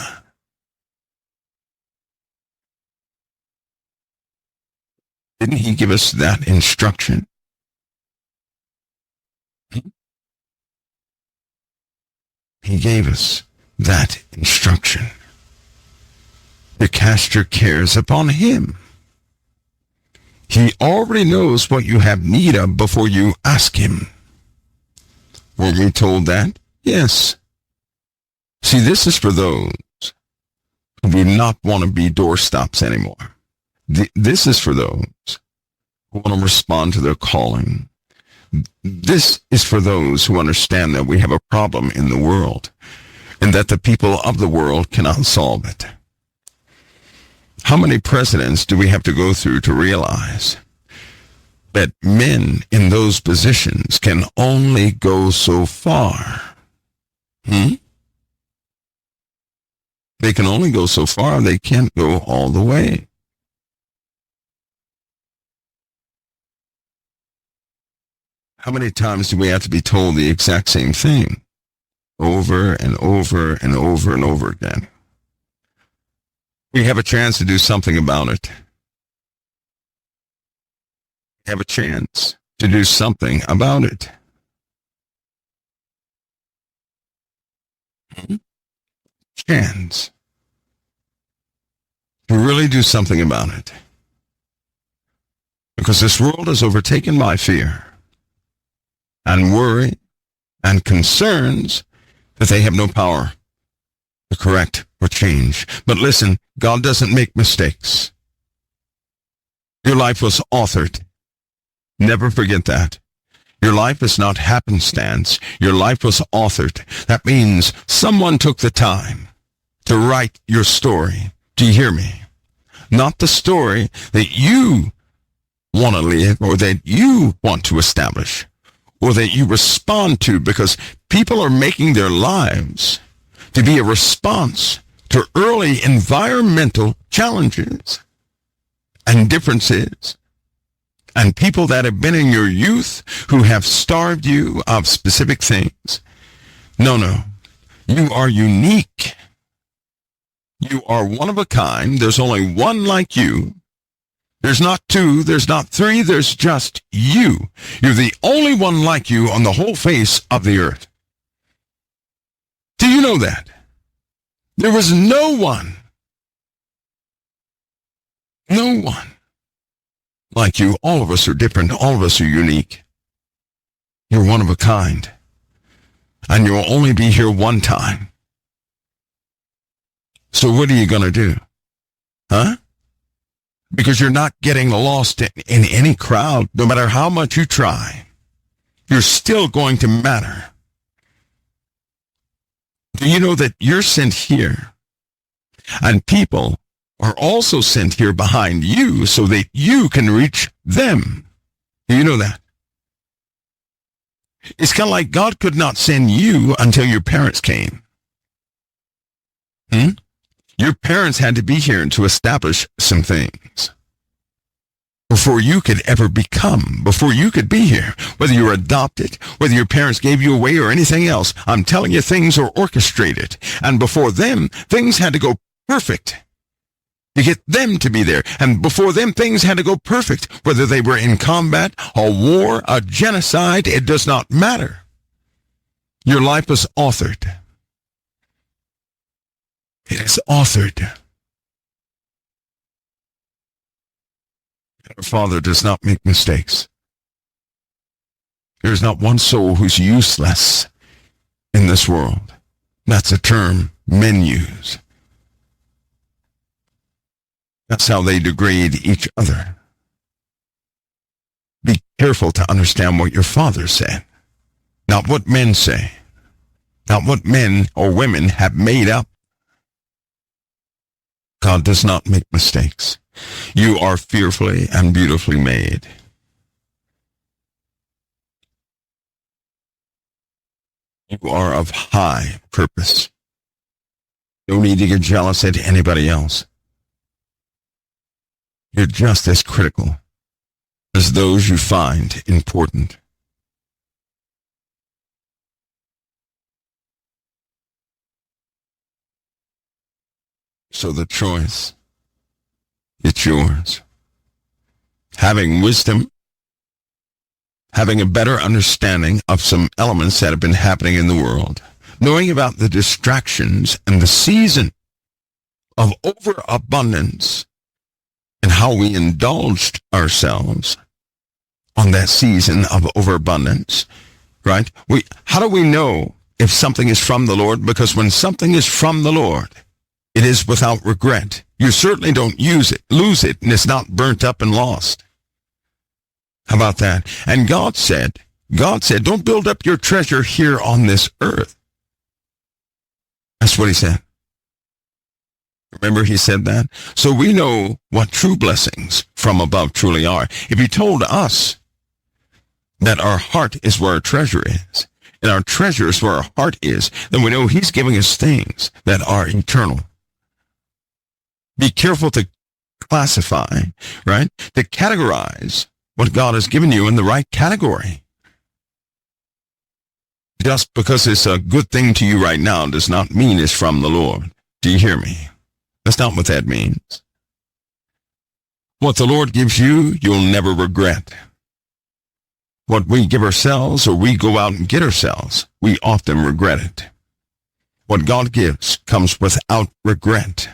Didn't he give us that instruction? He gave us that instruction to cast your cares upon him. He already knows what you have need of before you ask him. Were we told that? Yes. See, this is for those who do not want to be doorstops anymore. This is for those who want to respond to their calling. This is for those who understand that we have a problem in the world and that the people of the world cannot solve it. How many presidents do we have to go through to realize that men in those positions can only go so far? They can only go so far. They can't go all the way. How many times do we have to be told the exact same thing over and over and over and over again? We have a chance to do something about it. We have a chance to do something about it. Chance to really do something about it. Because this world is overtaken by fear and worry and concerns that they have no power to correct or change. But listen, God doesn't make mistakes. Your life was authored. Never forget that. Your life is not happenstance. Your life was authored. That means someone took the time to write your story. Do you hear me? Not the story that you want to live or that you want to establish or that you respond to, because people are making their lives to be a response to early environmental challenges and differences. And people that have been in your youth who have starved you of specific things. No. You are unique. You are one of a kind. There's only one like you. There's not two, there's not three, there's just you. You're the only one like you on the whole face of the earth. Do you know that? There was no one like you. All of us are different. All of us are unique. You're one of a kind. And you'll only be here one time. So what are you going to do? Huh? Because you're not getting lost in any crowd. No matter how much you try, you're still going to matter. Do you know that you're sent here? And people are also sent here behind you so that you can reach them. Do you know that? It's kind of like God could not send you until your parents came. Your parents had to be here to establish some things. before you could ever become, before you could be here, whether you were adopted, whether your parents gave you away or anything else. I'm telling you, things are orchestrated. And before them, things had to go perfect to get them to be there. And before them, things had to go perfect, whether they were in combat, a war, a genocide, it does not matter. Your life was authored. It is authored. Our Father does not make mistakes. There is not one soul who's useless in this world. That's a term men use. That's how they degrade each other. Be careful to understand what your Father said, not what men say, not what men or women have made up. God does not make mistakes. You are fearfully and beautifully made. You are of high purpose. No need to get jealous at anybody else. You're just as critical as those you find important. So the choice, it's yours. Having wisdom, having a better understanding of some elements that have been happening in the world, knowing about the distractions and the season of overabundance and how we indulged ourselves on that season of overabundance, right? How do we know if something is from the Lord? Because when something is from the Lord, it is without regret. You certainly don't lose it, and it's not burnt up and lost. How about that? And God said, don't build up your treasure here on this earth. That's what he said. Remember he said that? So we know what true blessings from above truly are. If he told us that our heart is where our treasure is, and our treasure is where our heart is, then we know he's giving us things that are eternal. Be careful to classify, right? To categorize what God has given you in the right category. Just because it's a good thing to you right now does not mean it's from the Lord. Do you hear me? That's not what that means. What the Lord gives you, you'll never regret. What we give ourselves or we go out and get ourselves, we often regret it. What God gives comes without regret.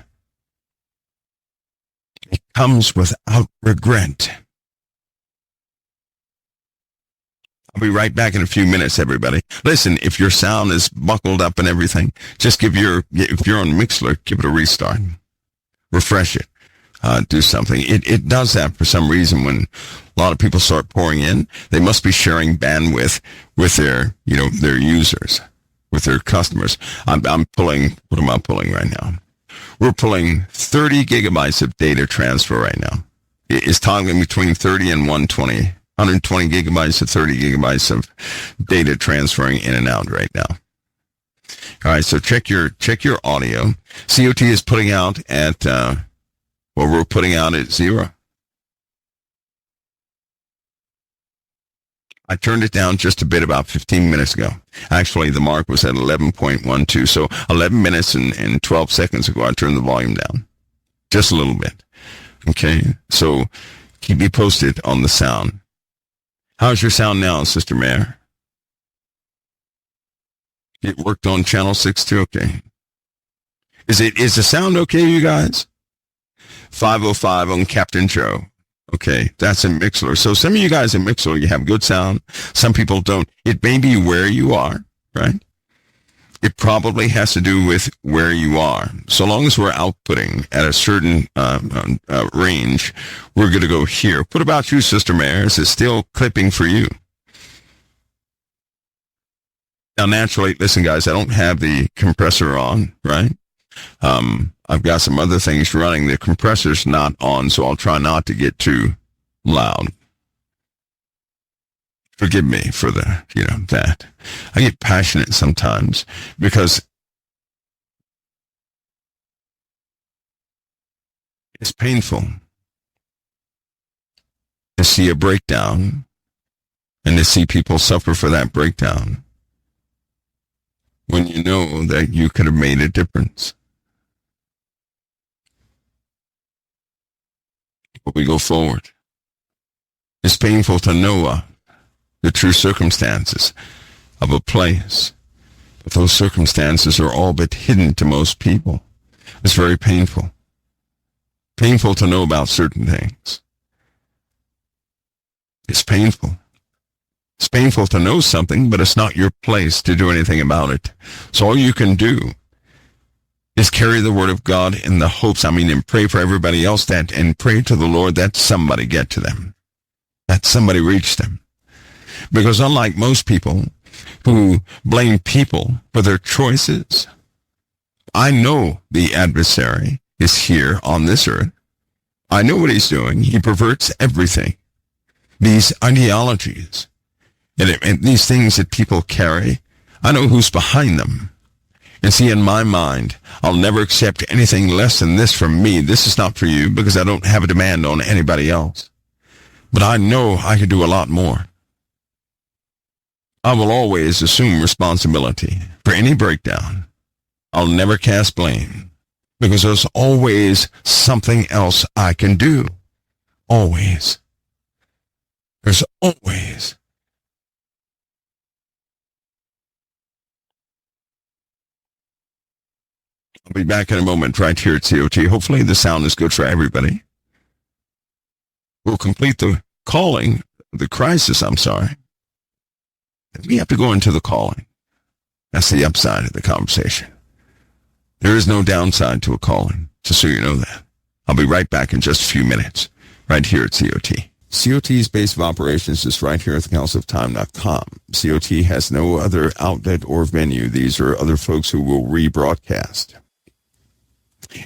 It comes without regret. I'll be right back in a few minutes, everybody. Listen, if your sound is buckled up and everything, just if you're on Mixler, give it a restart. Refresh it. Do something. It does that for some reason when a lot of people start pouring in. They must be sharing bandwidth with their users, with their customers. I'm pulling, what am I pulling right now? We're pulling 30 gigabytes of data transfer right now. It's toggling between 30 and 120. 120 gigabytes to 30 gigabytes of data transferring in and out right now. All right, so check your audio. COT is putting out at, we're putting out at 0. I turned it down just a bit about 15 minutes ago. Actually, the mark was at 11.12, so 11 minutes and 12 seconds ago, I turned the volume down just a little bit. Okay, so keep me posted on the sound. How's your sound now, Sister Mayor? It worked on channel 6 too, okay. Is the sound okay, you guys? 505 on Captain Joe. Okay, that's in Mixler. So some of you guys in Mixler, you have good sound. Some people don't. It may be where you are, right? It probably has to do with where you are. So long as we're outputting at a certain range, we're going to go here. What about you, Sister Mayor? Is it still clipping for you? Now, naturally, listen, guys, I don't have the compressor on, right? I've got some other things running. The compressor's not on, so I'll try not to get too loud. Forgive me for that. I get passionate sometimes because it's painful. to see a breakdown and to see people suffer for that breakdown when you know that you could have made a difference. But we go forward. It's painful to know the true circumstances of a place, but those circumstances are all but hidden to most people. It's very painful. Painful to know about certain things. It's painful. It's painful to know something, but it's not your place to do anything about it. So all you can do is carry the word of God in the hopes, and pray for everybody else and pray to the Lord that somebody get to them, that somebody reach them. Because unlike most people who blame people for their choices, I know the adversary is here on this earth. I know what he's doing. He perverts everything. These ideologies and these things that people carry, I know who's behind them. And see, in my mind, I'll never accept anything less than this from me. This is not for you because I don't have a demand on anybody else. But I know I can do a lot more. I will always assume responsibility for any breakdown. I'll never cast blame because there's always something else I can do. Always. There's always. I'll be back in a moment right here at COT. Hopefully the sound is good for everybody. We'll complete the crisis. We have to go into the calling. That's the upside of the conversation. There is no downside to a calling, just so you know that. I'll be right back in just a few minutes, right here at COT. COT's base of operations is right here at thecouncilofTime.com. COT has no other outlet or venue. These are other folks who will rebroadcast.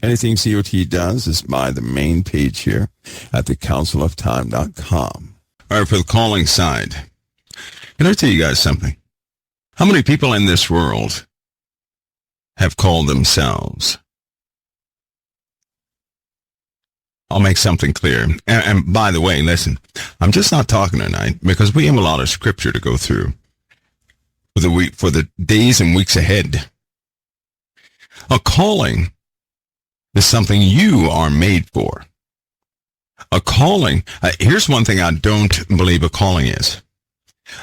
Anything COT does is by the main page here at thecouncilofTime.com. All right, for the calling side, can I tell you guys something? How many people in this world have called themselves? I'll make something clear. And by the way, listen, I'm just not talking tonight because we have a lot of scripture to go through for the days and weeks ahead. A calling is something you are made for. A calling, here's one thing I don't believe a calling is.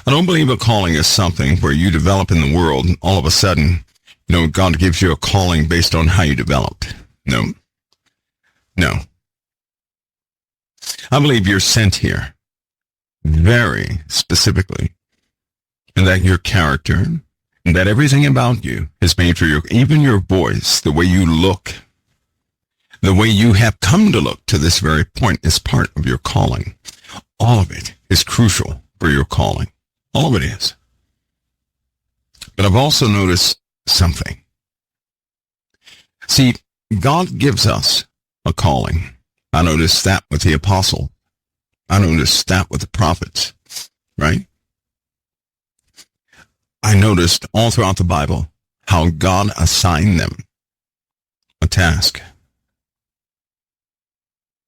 I don't believe a calling is something where you develop in the world and all of a sudden, God gives you a calling based on how you developed. No. I believe you're sent here very specifically, and that your character, and that everything about you is made for you, even your voice, the way you look, the way you have come to look to this very point is part of your calling. All of it is crucial for your calling. All of it is. But I've also noticed something. See, God gives us a calling. I noticed that with the apostle. I noticed that with the prophets, right? I noticed all throughout the Bible how God assigned them a task.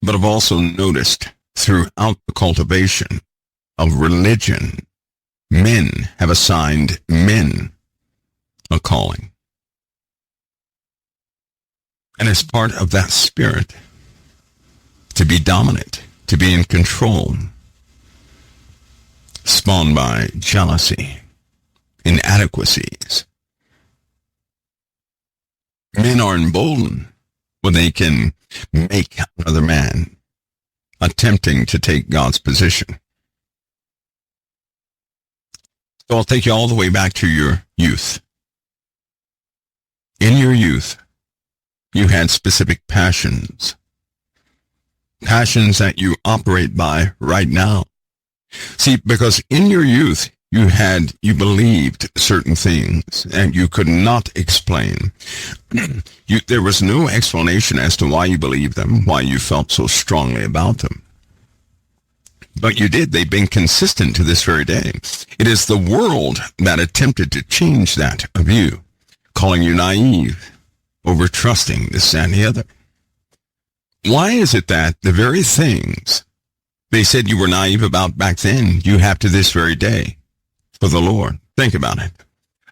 But I've also noticed throughout the cultivation of religion, men have assigned men a calling. And it's part of that spirit to be dominant, to be in control, spawned by jealousy, inadequacies. Men are emboldened when they can make another man attempting to take God's position. So I'll take you all the way back to your youth. In your youth, you had specific passions that you operate by right now. See, because in your youth, you believed certain things and you could not explain. There was no explanation as to why you believed them, why you felt so strongly about them. But you did. They've been consistent to this very day. It is the world that attempted to change that of you, calling you naive, over-trusting, this, that, and the other. Why is it that the very things they said you were naive about back then, you have to this very day for the Lord. Think about it.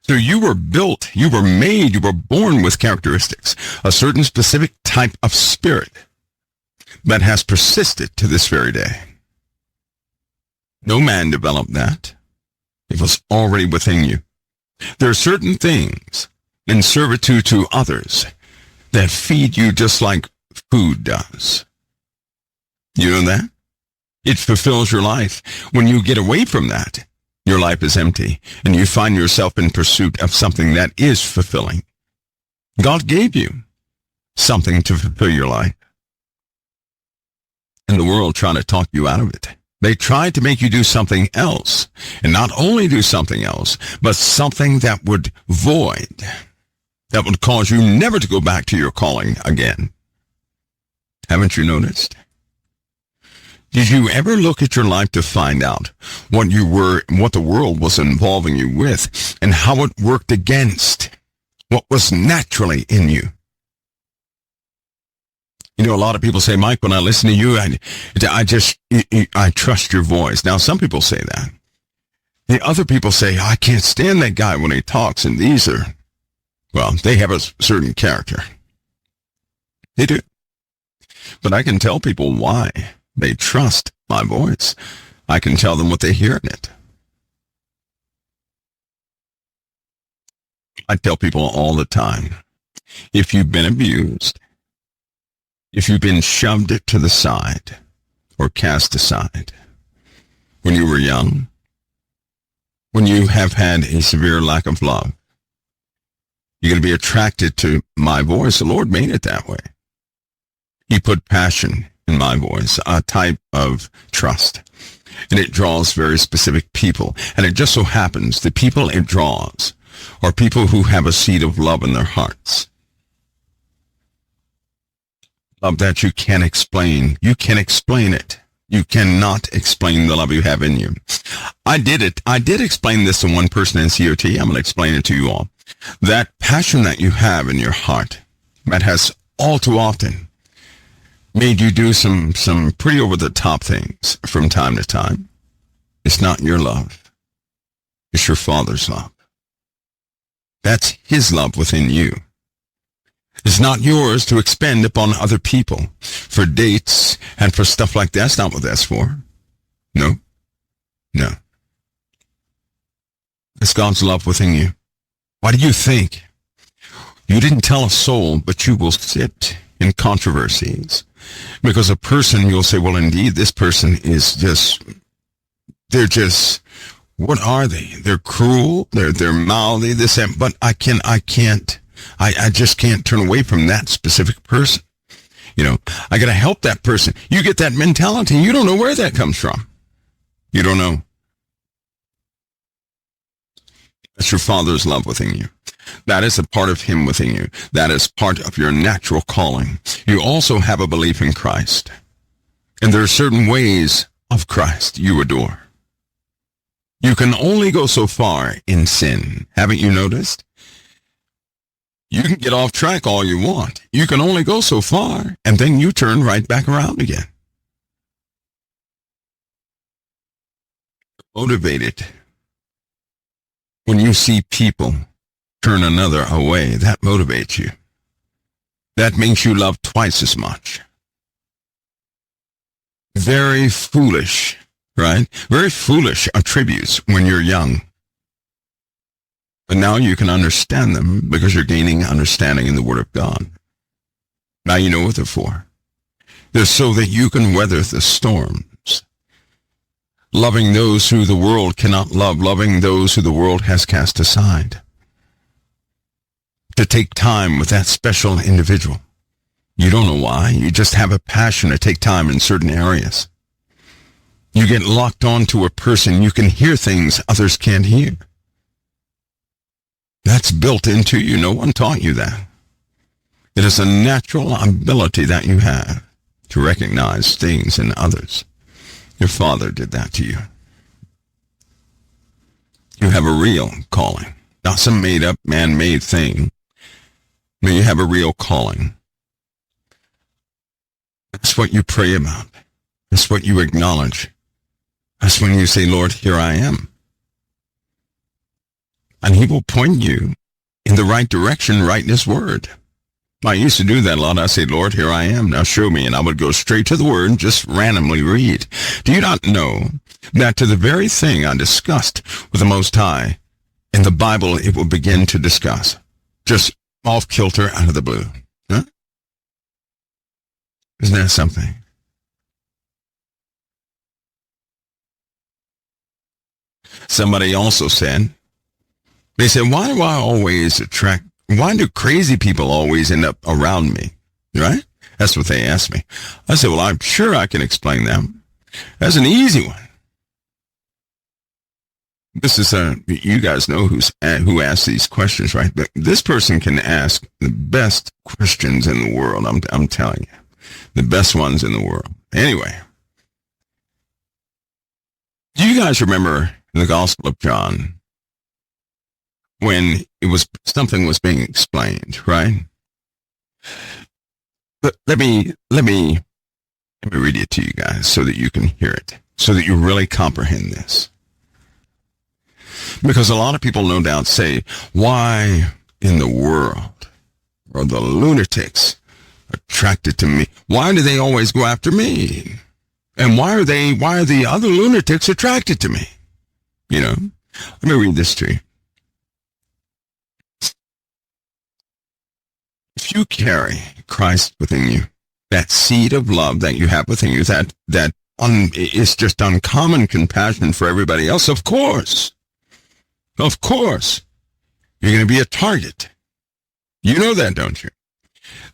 So you were built, you were made, you were born with characteristics, a certain specific type of spirit that has persisted to this very day. No man developed that. It was already within you. There are certain things in servitude to others that feed you just like food does. You know that? It fulfills your life. When you get away from that, your life is empty, and you find yourself in pursuit of something that is fulfilling. God gave you something to fulfill your life. And the world trying to talk you out of it. They tried to make you do something else, and not only do something else, but something that would void, that would cause you never to go back to your calling again. Haven't you noticed? Did you ever look at your life to find out what you were, what the world was involving you with, and how it worked against what was naturally in you? You know, a lot of people say, Mike, when I listen to you, I trust your voice. Now, some people say that. The other people say, I can't stand that guy when he talks, and these are, well, they have a certain character. They do. But I can tell people why they trust my voice. I can tell them what they hear in it. I tell people all the time, if you've been abused, if you've been shoved to the side or cast aside when you were young, when you have had a severe lack of love, you're going to be attracted to my voice. The Lord made it that way. He put passion in my voice, a type of trust. And it draws very specific people. And it just so happens the people it draws are people who have a seed of love in their hearts. Love that you can't explain. You can explain it. You cannot explain the love you have in you. I did explain this to one person in COT. I'm going to explain it to you all. That passion that you have in your heart, that has all too often made you do some pretty over-the-top things from time to time. It's not your love. It's your Father's love. That's His love within you. It's not yours to expend upon other people for dates and for stuff like that. That's not what that's for. No. No. It's God's love within you. Why do you think? You didn't tell a soul, but you will sit in controversies. Because a person, you'll say, well, indeed, this person is just, what are they? They're cruel, they're mouthy, this, and, but I just can't turn away from that specific person. You know, I got to help that person. You get that mentality, you don't know where that comes from. You don't know. That's your Father's love within you. That is a part of Him within you. That is part of your natural calling. You also have a belief in Christ. And there are certain ways of Christ you adore. You can only go so far in sin. Haven't you noticed? You can get off track all you want. You can only go so far, and then you turn right back around again. Motivated. When you see people turn another away, that motivates you. That makes you love twice as much. Very foolish, right? Very foolish attributes when you're young. But now you can understand them because you're gaining understanding in the Word of God. Now you know what they're for. They're so that you can weather the storms. Loving those who the world cannot love, loving those who the world has cast aside. To take time with that special individual. You don't know why. You just have a passion to take time in certain areas. You get locked onto a person. You can hear things others can't hear. That's built into you. No one taught you that. It is a natural ability that you have to recognize things in others. Your Father did that to you. You have a real calling, not some made-up, man-made thing. But you have a real calling. That's what you pray about. That's what you acknowledge. That's when you say, Lord, here I am. And he will point you in the right direction, right in his word. I used to do that a lot. I say, Lord, here I am. Now show me. And I would go straight to the word and just randomly read. Do you not know that to the very thing I discussed with the Most High, in the Bible, it will begin to discuss? Just off kilter, out of the blue. Huh? Isn't that something? Somebody also said, they said, why do crazy people always end up around me? Right? That's what they asked me. I said, well, I'm sure I can explain that. That's an easy one. This is you guys know who asked these questions, right? But this person can ask the best questions in the world. I'm telling you, the best ones in the world. Anyway, do you guys remember the Gospel of John when something was being explained, right? But let me read it to you guys so that you can hear it, so that you really comprehend this. Because a lot of people no doubt say, why in the world are the lunatics attracted to me? Why do they always go after me? And why are the other lunatics attracted to me? You know, let me read this to you. If you carry Christ within you, that seed of love that you have within you, that is just uncommon compassion for everybody else, of course, you're going to be a target. You know that, don't you?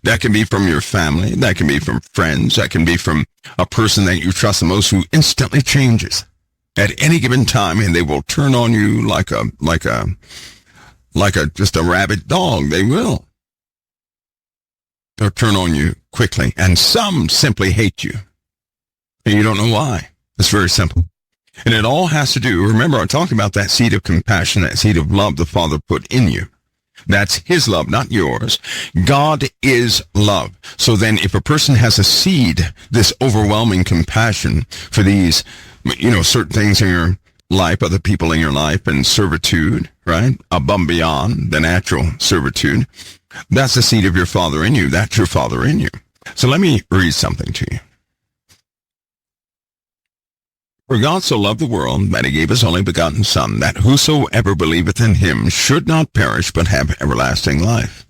That can be from your family. That can be from friends. That can be from a person that you trust the most who instantly changes at any given time, and they will turn on you like just a rabid dog. They will. They'll turn on you quickly, and some simply hate you, and you don't know why. It's very simple. And it all has to do, remember, I talked about that seed of compassion, that seed of love the Father put in you. That's his love, not yours. God is love. So then if a person has a seed, this overwhelming compassion for these, certain things in your life, other people in your life, and servitude, right? Above and beyond the natural servitude. That's the seed of your Father in you. That's your Father in you. So let me read something to you. For God so loved the world that he gave his only begotten Son, that whosoever believeth in him should not perish, but have everlasting life.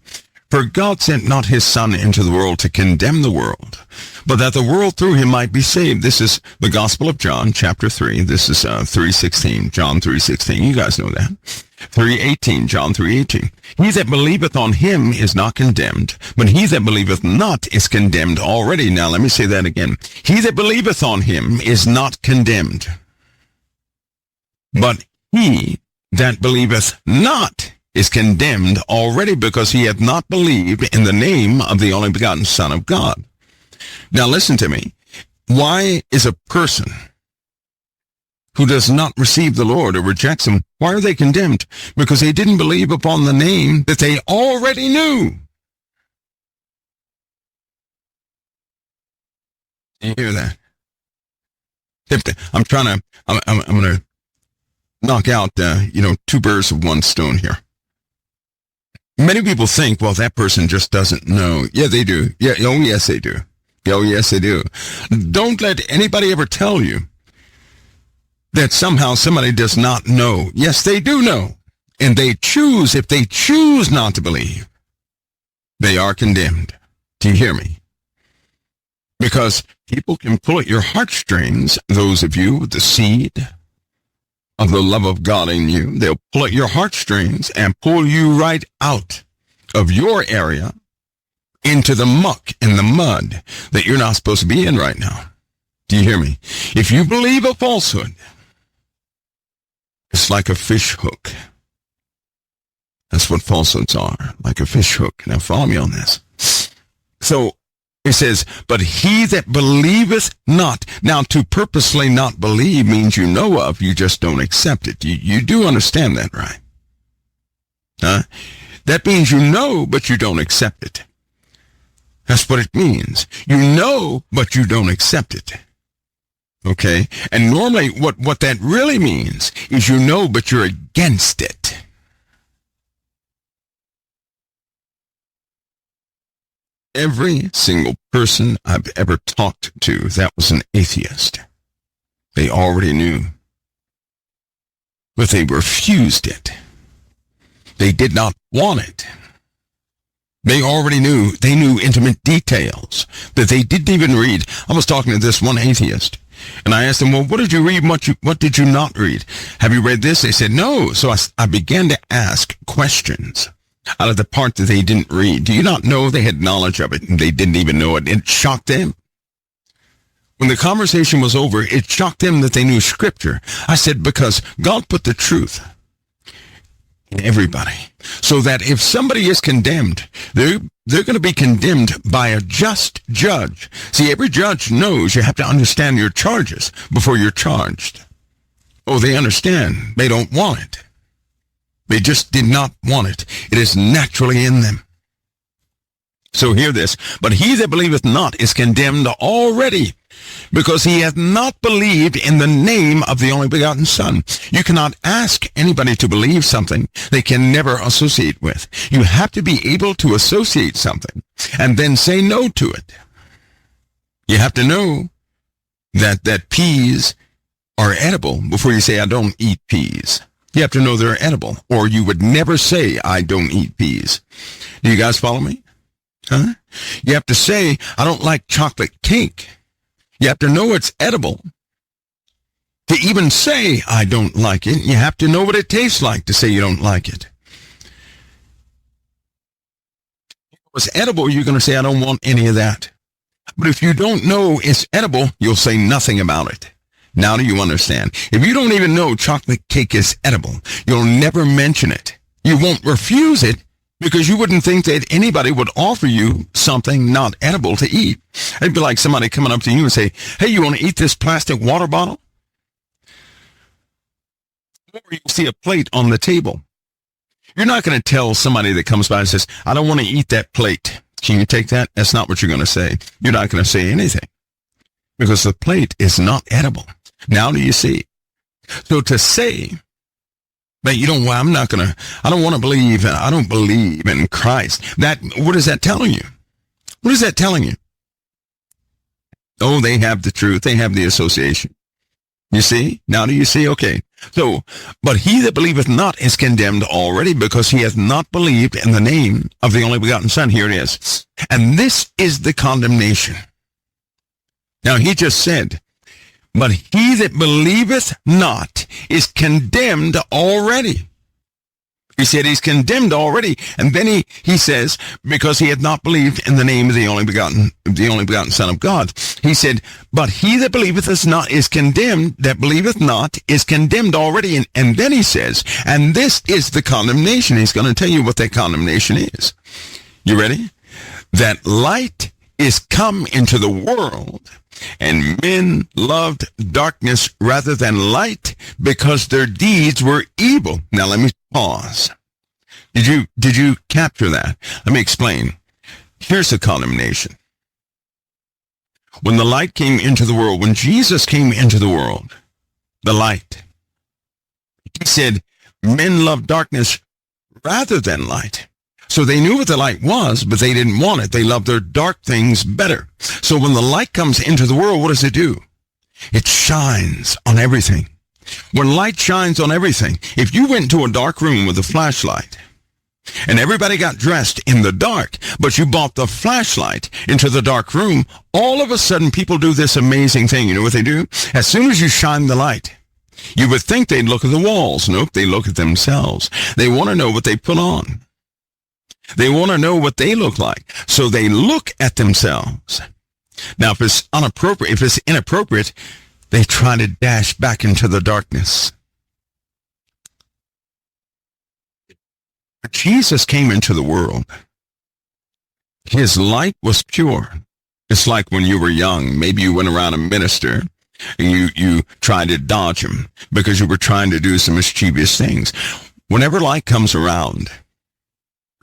For God sent not his Son into the world to condemn the world, but that the world through him might be saved. This is the Gospel of John, chapter 3. This is 3:16, John 3:16. You guys know that. 3:18, John 3:18. He that believeth on him is not condemned, but he that believeth not is condemned already. Now let me say that again. He that believeth on him is not condemned, but he that believeth not is condemned already, because he hath not believed in the name of the only begotten Son of God. Now listen to me. Why is a person who does not receive the Lord or rejects him, why are they condemned? Because they didn't believe upon the name that they already knew. You hear that? I'm going to knock out, two birds with one stone here. Many people think, well, that person just doesn't know. Yeah, they do. Yeah. Oh, yes, they do. Oh, yes, they do. Don't let anybody ever tell you that somehow somebody does not know. Yes, they do know. And if they choose not to believe, they are condemned. Do you hear me? Because people can pull at your heartstrings, those of you with the seed of the love of God in you. They'll pull at your heartstrings and pull you right out of your area into the muck and the mud that you're not supposed to be in right now. Do you hear me? If you believe a falsehood, it's like a fish hook. That's what falsehoods are, like a fish hook. Now follow me on this. So it says, but he that believeth not. Now, to purposely not believe means you know of, you just don't accept it. You do understand that, right? Huh? That means you know, but you don't accept it. That's what it means. You know, but you don't accept it. Okay? And normally what that really means is you know, but you're against it. Every single person I've ever talked to that was an atheist, they already knew. But they refused it. They did not want it. They already knew. They knew intimate details that they didn't even read. I was talking to this one atheist, and I asked them, well, what did you read? What did you not read? Have you read this? They said, no. So I began to ask questions out of the part that they didn't read. Do you not know they had knowledge of it, and they didn't even know it? It shocked them. When the conversation was over, it shocked them that they knew Scripture. I said, because God put the truth in everybody, so that if somebody is condemned, they're going to be condemned by a just judge. See, every judge knows you have to understand your charges before you're charged. Oh, they understand. They don't want it. They just did not want it. It is naturally in them. So hear this. But he that believeth not is condemned already, because he hath not believed in the name of the only begotten Son. You cannot ask anybody to believe something they can never associate with. You have to be able to associate something and then say no to it. You have to know that peas are edible before you say, I don't eat peas. You have to know they're edible, or you would never say, I don't eat peas. Do you guys follow me? Huh? You have to say, I don't like chocolate cake. You have to know it's edible. To even say, I don't like it, you have to know what it tastes like to say you don't like it. If it's edible, you're going to say, I don't want any of that. But if you don't know it's edible, you'll say nothing about it. Now do you understand? If you don't even know chocolate cake is edible, you'll never mention it. You won't refuse it because you wouldn't think that anybody would offer you something not edible to eat. It'd be like somebody coming up to you and say, hey, you want to eat this plastic water bottle? Or you see a plate on the table. You're not going to tell somebody that comes by and says, I don't want to eat that plate. Can you take that? That's not what you're going to say. You're not going to say anything because the plate is not edible. Now do you see? So to say that you don't, well, I don't want to believe, I don't believe in Christ. What is that telling you? What is that telling you? Oh, they have the truth. They have the association. You see? Now do you see? Okay. So, but he that believeth not is condemned already, because he hath not believed in the name of the only begotten Son. Here it is. And this is the condemnation. Now he just said, but he that believeth not is condemned already. He said he's condemned already. And then he says, because he had not believed in the name of the only begotten Son of God. He said, but he that believeth not is condemned, that believeth not is condemned already. And then he says, and this is the condemnation. He's going to tell you what that condemnation is. You ready? That light is come into the world, and men loved darkness rather than light, because their deeds were evil. Now let me pause. Did you capture that? Let me explain. Here's the condemnation. When the light came into the world, when Jesus came into the world, the light, he said, men love darkness rather than light. So they knew what the light was, but they didn't want it. They loved their dark things better. So when the light comes into the world, what does it do? It shines on everything. When light shines on everything, if you went to a dark room with a flashlight, and everybody got dressed in the dark, but you brought the flashlight into the dark room, all of a sudden people do this amazing thing. You know what they do? As soon as you shine the light, you would think they'd look at the walls. Nope, they look at themselves. They want to know what they put on. They want to know what they look like. So they look at themselves. Now, if it's inappropriate, they try to dash back into the darkness. But Jesus came into the world. His light was pure. It's like when you were young, maybe you went around a minister and you tried to dodge him because you were trying to do some mischievous things. Whenever light comes around,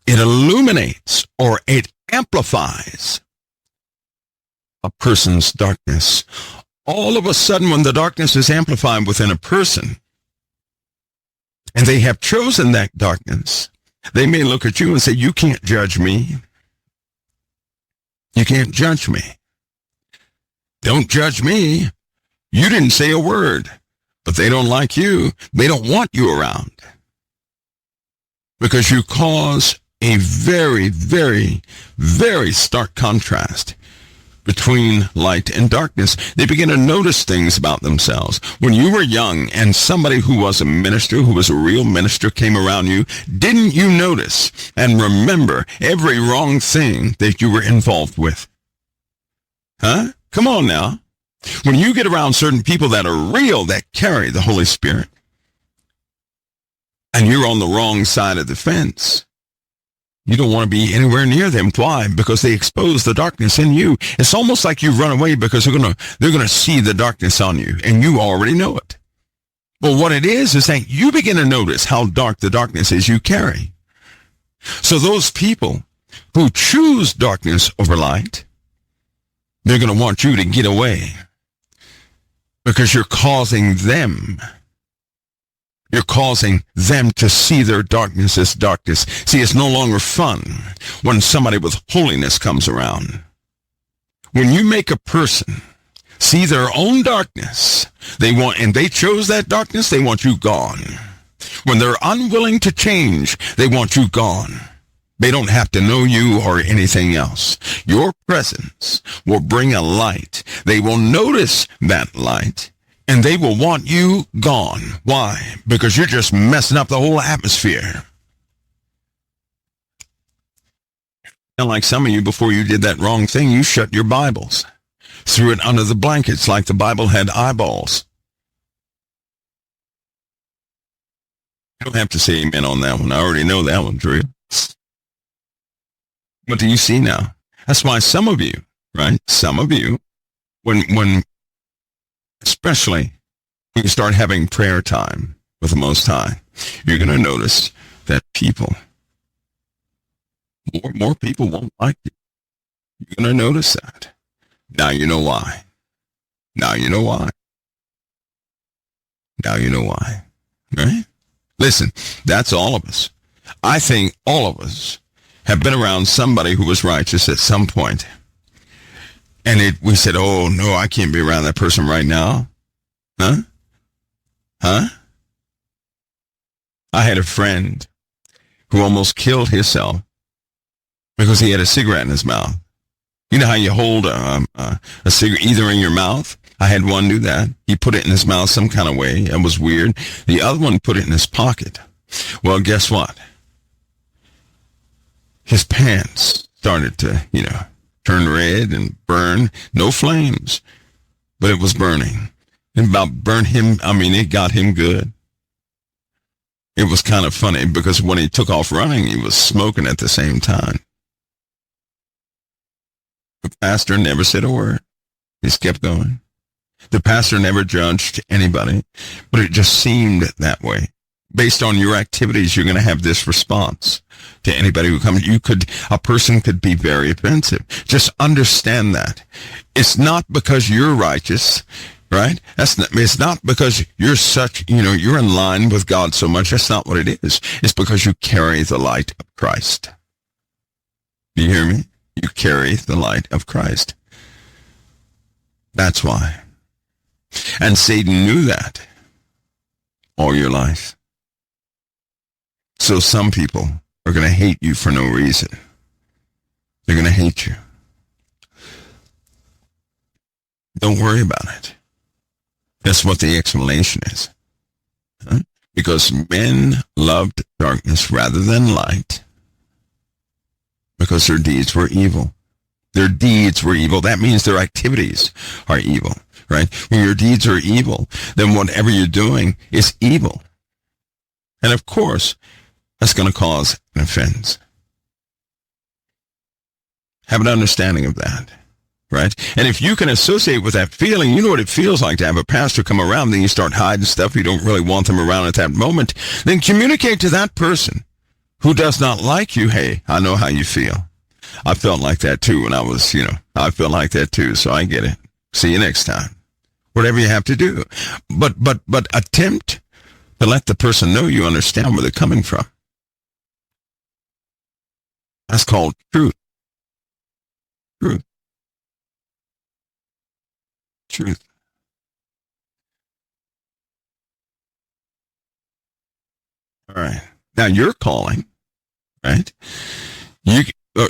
it illuminates or it amplifies a person's darkness. All of a sudden, when the darkness is amplified within a person, and they have chosen that darkness, they may look at you and say, you can't judge me. You can't judge me. Don't judge me. You didn't say a word, but they don't like you. They don't want you around because you cause a very, very, very stark contrast between light and darkness. They begin to notice things about themselves. When you were young and somebody who was a minister, who was a real minister, came around you, didn't you notice and remember every wrong thing that you were involved with? Huh? Come on now. When you get around certain people that are real, that carry the Holy Spirit, and you're on the wrong side of the fence, you don't want to be anywhere near them. Why? Because they expose the darkness in you. It's almost like you run away because they're gonna see the darkness on you, and you already know it. Well, what it is that you begin to notice how dark the darkness is you carry. So those people who choose darkness over light, they're going to want you to get away because you're causing them to see their darkness as darkness. See, it's no longer fun when somebody with holiness comes around. When you make a person see their own darkness, and they chose that darkness, they want you gone. When they're unwilling to change, they want you gone. They don't have to know you or anything else. Your presence will bring a light. They will notice that light, and they will want you gone. Why? Because you're just messing up the whole atmosphere. And like some of you, before you did that wrong thing, you shut your Bibles, threw it under the blankets like the Bible had eyeballs. You don't have to say amen on that one. I already know that one, Drew. What do you see now? That's why some of you, right? Some of you, when especially when you start having prayer time with the Most High, you're going to notice that more people won't like you. You're going to notice that. Now you know why. Now you know why. Now you know why. Right? Listen, that's all of us. I think all of us have been around somebody who was righteous at some point. And we said, oh, no, I can't be around that person right now. Huh? I had a friend who almost killed himself because he had a cigarette in his mouth. You know how you hold a cigarette either in your mouth? I had one do that. He put it in his mouth some kind of way. It was weird. The other one put it in his pocket. Well, guess what? His pants started to, turn red and burn. No flames, but it was burning. It about burned him. It got him good. It was kind of funny because when he took off running, he was smoking at the same time. The pastor never said a word. He just kept going. The pastor never judged anybody, but it just seemed that way. Based on your activities, you're going to have this response to anybody who comes. A person could be very offensive. Just understand that. It's not because you're righteous, right? It's not because you're you're in line with God so much. That's not what it is. It's because you carry the light of Christ. Do you hear me? You carry the light of Christ. That's why. And Satan knew that all your life. So some people are going to hate you for no reason. They're going to hate you. Don't worry about it. That's what the explanation is. Huh? Because men loved darkness rather than light because their deeds were evil. Their deeds were evil. That means their activities are evil, right? When your deeds are evil, then whatever you're doing is evil. And of course, that's going to cause an offense. Have an understanding of that, right? And if you can associate with that feeling, you know what it feels like to have a pastor come around, then you start hiding stuff. You don't really want them around at that moment. Then communicate to that person who does not like you. Hey, I know how you feel. I felt like that too when I was, I felt like that too, so I get it. See you next time. whatever you have to do. But attempt to let the person know you understand where they're coming from. That's called truth. Truth. Truth. All right. Now you're calling, right?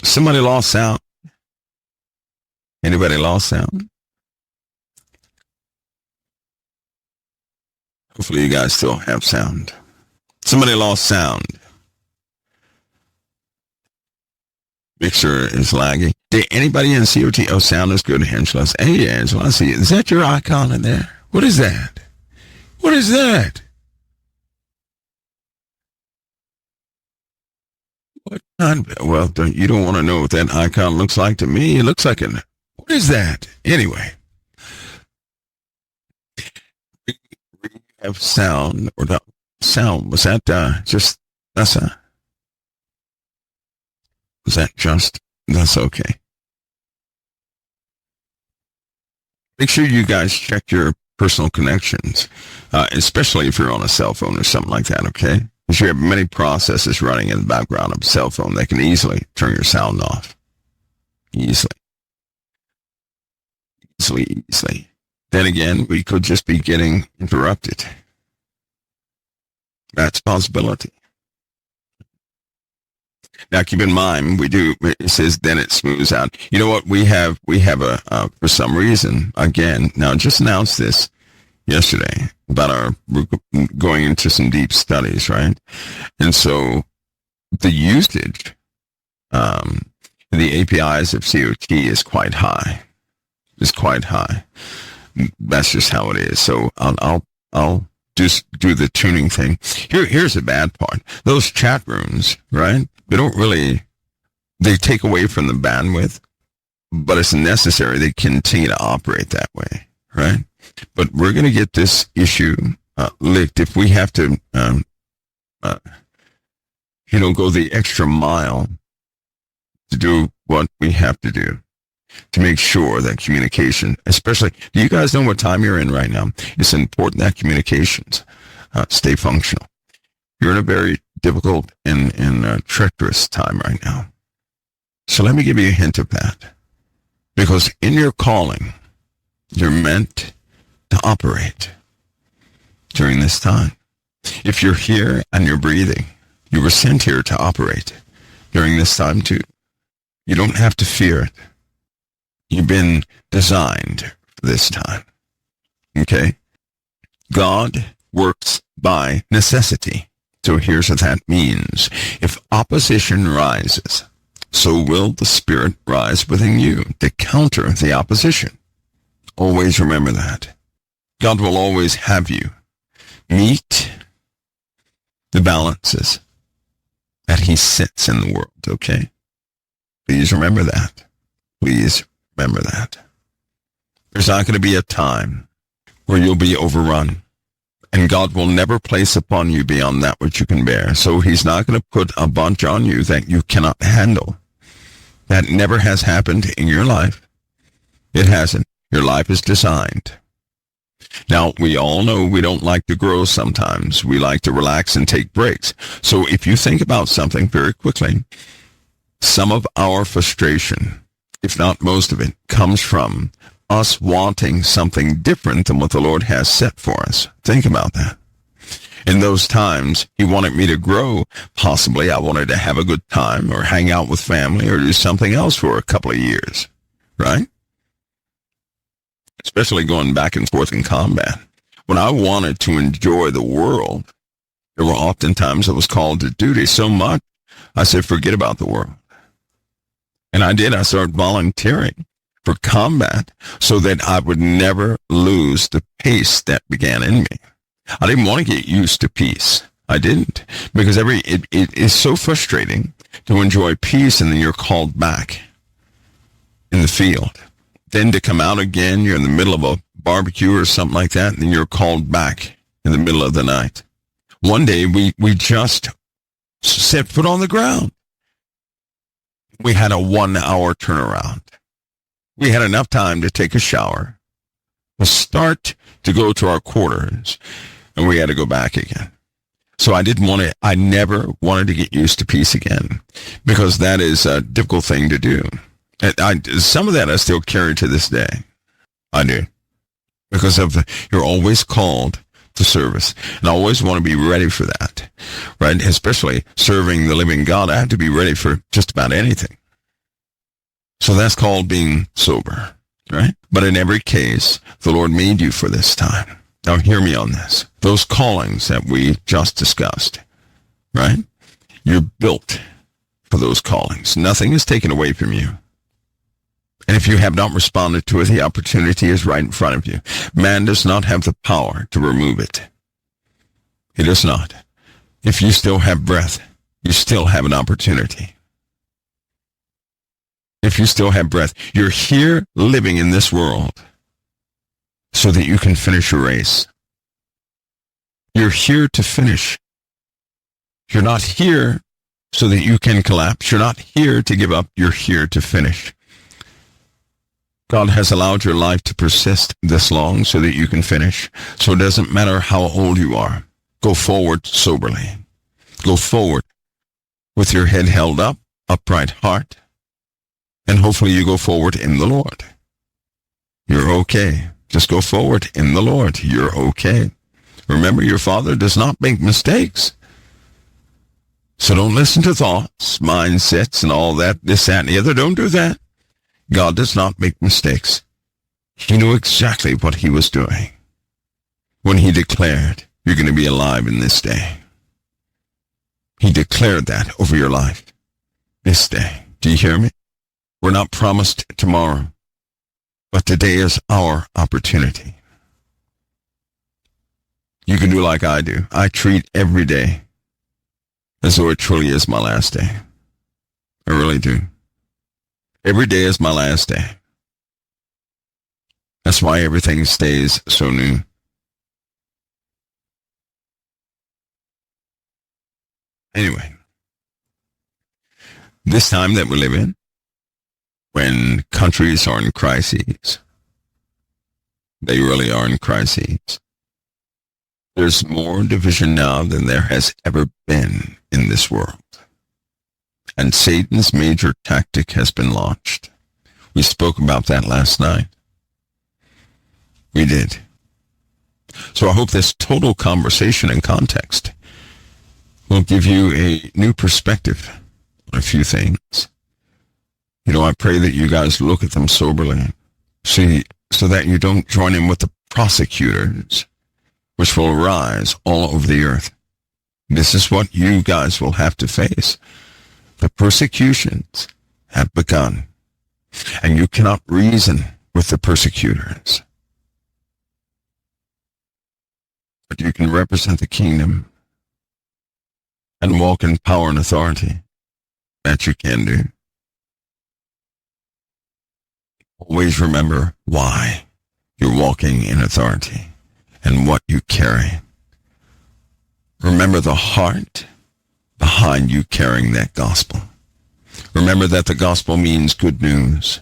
Somebody lost sound. Anybody lost sound? Hopefully you guys still have sound. Somebody lost sound. Mixer is lagging. Did anybody in COT? Oh, sound is good, Angela. Hey, Angela, I see it. Is that your icon in there? What is that? What is that? What kind? Well, you don't want to know what that icon looks like to me. It looks like what is that? Anyway. Have sound or the sound. Was that that's okay. Make sure you guys check your personal connections, especially if you're on a cell phone or something like that, okay? Because you have many processes running in the background of a cell phone that can easily turn your sound off. Easily. Then again, we could just be getting interrupted. That's a possibility. Now, keep in mind, it says then it smooths out. You know what? We have for some reason, again, now just announced this yesterday about we're going into some deep studies, right? And so the usage, the APIs of COT is quite high. It's quite high. That's just how it is. So I'll just do the tuning thing. Here's the bad part. Those chat rooms, right? They take away from the bandwidth, but it's necessary they continue to operate that way, right? But we're going to get this issue licked if we have to, go the extra mile to do what we have to do to make sure that communication, especially, do you guys know what time you're in right now? It's important that communications stay functional. You're in a very difficult and treacherous time right now. So let me give you a hint of that. Because in your calling, you're meant to operate during this time. If you're here and you're breathing, you were sent here to operate during this time too. You don't have to fear it. You've been designed for this time. Okay? God works by necessity. So here's what that means. If opposition rises, so will the Spirit rise within you to counter the opposition. Always remember that. God will always have you meet the balances that he sets in the world, okay? Please remember that. Please remember that. There's not going to be a time where you'll be overrun. And God will never place upon you beyond that which you can bear. So he's not going to put a bunch on you that you cannot handle. That never has happened in your life. It hasn't. Your life is designed. Now, we all know we don't like to grow sometimes. We like to relax and take breaks. So if you think about something very quickly, some of our frustration, if not most of it, comes from us wanting something different than what the Lord has set for us. Think about that. In those times, he wanted me to grow. Possibly I wanted to have a good time or hang out with family or do something else for a couple of years, right? Especially going back and forth in combat. When I wanted to enjoy the world, there were often times I was called to duty so much, I said, forget about the world. And I did. I started volunteering for combat so that I would never lose the pace that began in me. I didn't want to get used to peace. I didn't, because it is so frustrating to enjoy peace and then you're called back in the field. Then to come out again, you're in the middle of a barbecue or something like that, and then you're called back in the middle of the night. One day we just set foot on the ground. We had a 1 hour turnaround. We had enough time to take a shower, to start to go to our quarters, and we had to go back again. So I never wanted to get used to peace again, because that is a difficult thing to do. And some of that I still carry to this day. I do. Because you're always called to service. And I always want to be ready for that, right? Especially serving the living God. I have to be ready for just about anything. So that's called being sober, right? But in every case, the Lord made you for this time. Now hear me on this. Those callings that we just discussed, right? You're built for those callings. Nothing is taken away from you. And if you have not responded to it, the opportunity is right in front of you. Man does not have the power to remove it. He does not. If you still have breath, you still have an opportunity. If you still have breath, you're here living in this world so that you can finish your race. You're here to finish. You're not here so that you can collapse. You're not here to give up. You're here to finish. God has allowed your life to persist this long so that you can finish. So it doesn't matter how old you are. Go forward soberly. Go forward with your head held up, upright heart, and hopefully you go forward in the Lord. You're okay. Just go forward in the Lord. You're okay. Remember, your Father does not make mistakes. So don't listen to thoughts, mindsets, and all that, this, that, and the other. Don't do that. God does not make mistakes. He knew exactly what he was doing when he declared, you're going to be alive in this day. He declared that over your life this day. Do you hear me? We're not promised tomorrow, but today is our opportunity. You can do like I do. I treat every day as though it truly is my last day. I really do. Every day is my last day. That's why everything stays so new. Anyway, this time that we live in, when countries are in crises, they really are in crises. There's more division now than there has ever been in this world. And Satan's major tactic has been launched. We spoke about that last night. We did. So I hope this total conversation and context will give you a new perspective on a few things. You know, I pray that you guys look at them soberly, see, so that you don't join in with the prosecutors, which will rise all over the earth. This is what you guys will have to face. The persecutions have begun, and you cannot reason with the persecutors. But you can represent the kingdom and walk in power and authority. That you can do. Always remember why you're walking in authority and what you carry. Remember the heart behind you carrying that gospel. Remember that the gospel means good news.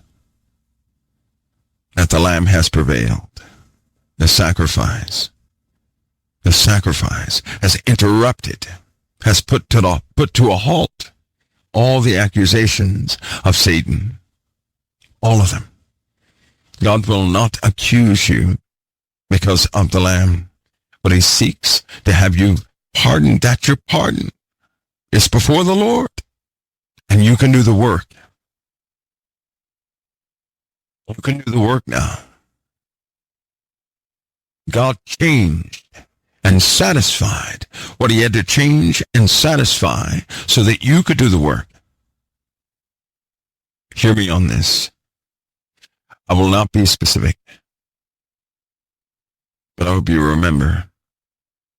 That the Lamb has prevailed. The sacrifice has interrupted, has put to a halt all the accusations of Satan. All of them. God will not accuse you because of the Lamb, but he seeks to have you pardoned. That your pardon is before the Lord, and you can do the work. You can do the work now. God changed and satisfied what he had to change and satisfy so that you could do the work. Hear me on this. I will not be specific, but I hope you remember.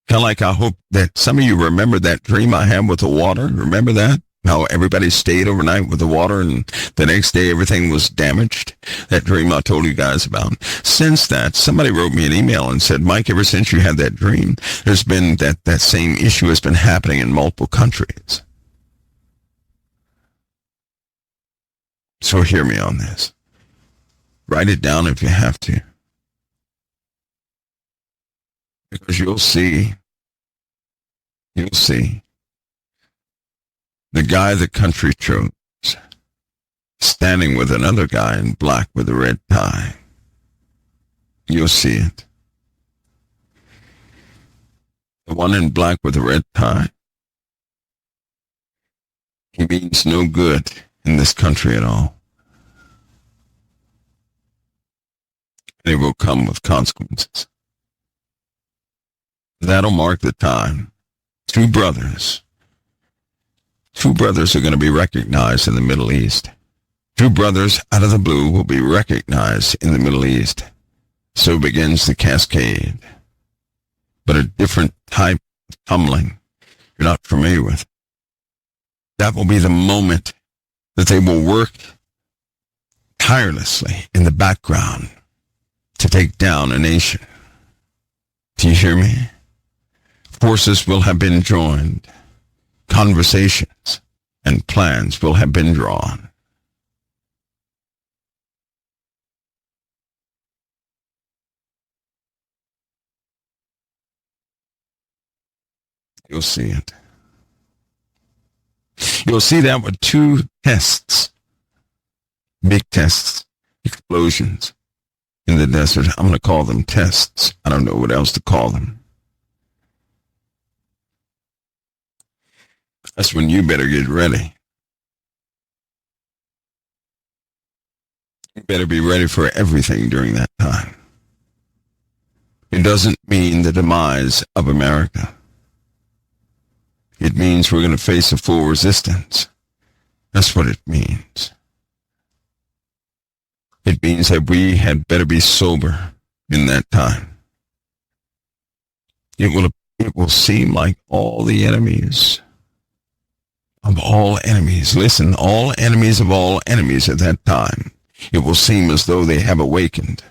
Kind of like I hope that some of you remember that dream I had with the water. Remember that? How everybody stayed overnight with the water and the next day everything was damaged. That dream I told you guys about. Since that, somebody wrote me an email and said, Mike, ever since you had that dream, there's been that same issue has been happening in multiple countries. So hear me on this. Write it down if you have to. Because you'll see the guy the country chose standing with another guy in black with a red tie. You'll see it. The one in black with a red tie, he means no good in this country at all. And it will come with consequences. That'll mark the time. Two brothers are going to be recognized in the Middle East. Two brothers out of the blue will be recognized in the Middle East. So begins the cascade. But a different type of tumbling you're not familiar with. That will be the moment that they will work tirelessly in the background to take down a nation. Do you hear me? Forces will have been joined. Conversations and plans will have been drawn. You'll see it. You'll see that with two tests, big tests, explosions in the desert. I'm going to call them tests. I don't know what else to call them. That's when you better get ready. You better be ready for everything during that time. It doesn't mean the demise of America. It means we're going to face a full resistance. That's what it means. It means that we had better be sober in that time. It will seem like all the enemies of all enemies, listen, all enemies of all enemies at that time, it will seem as though they have awakened.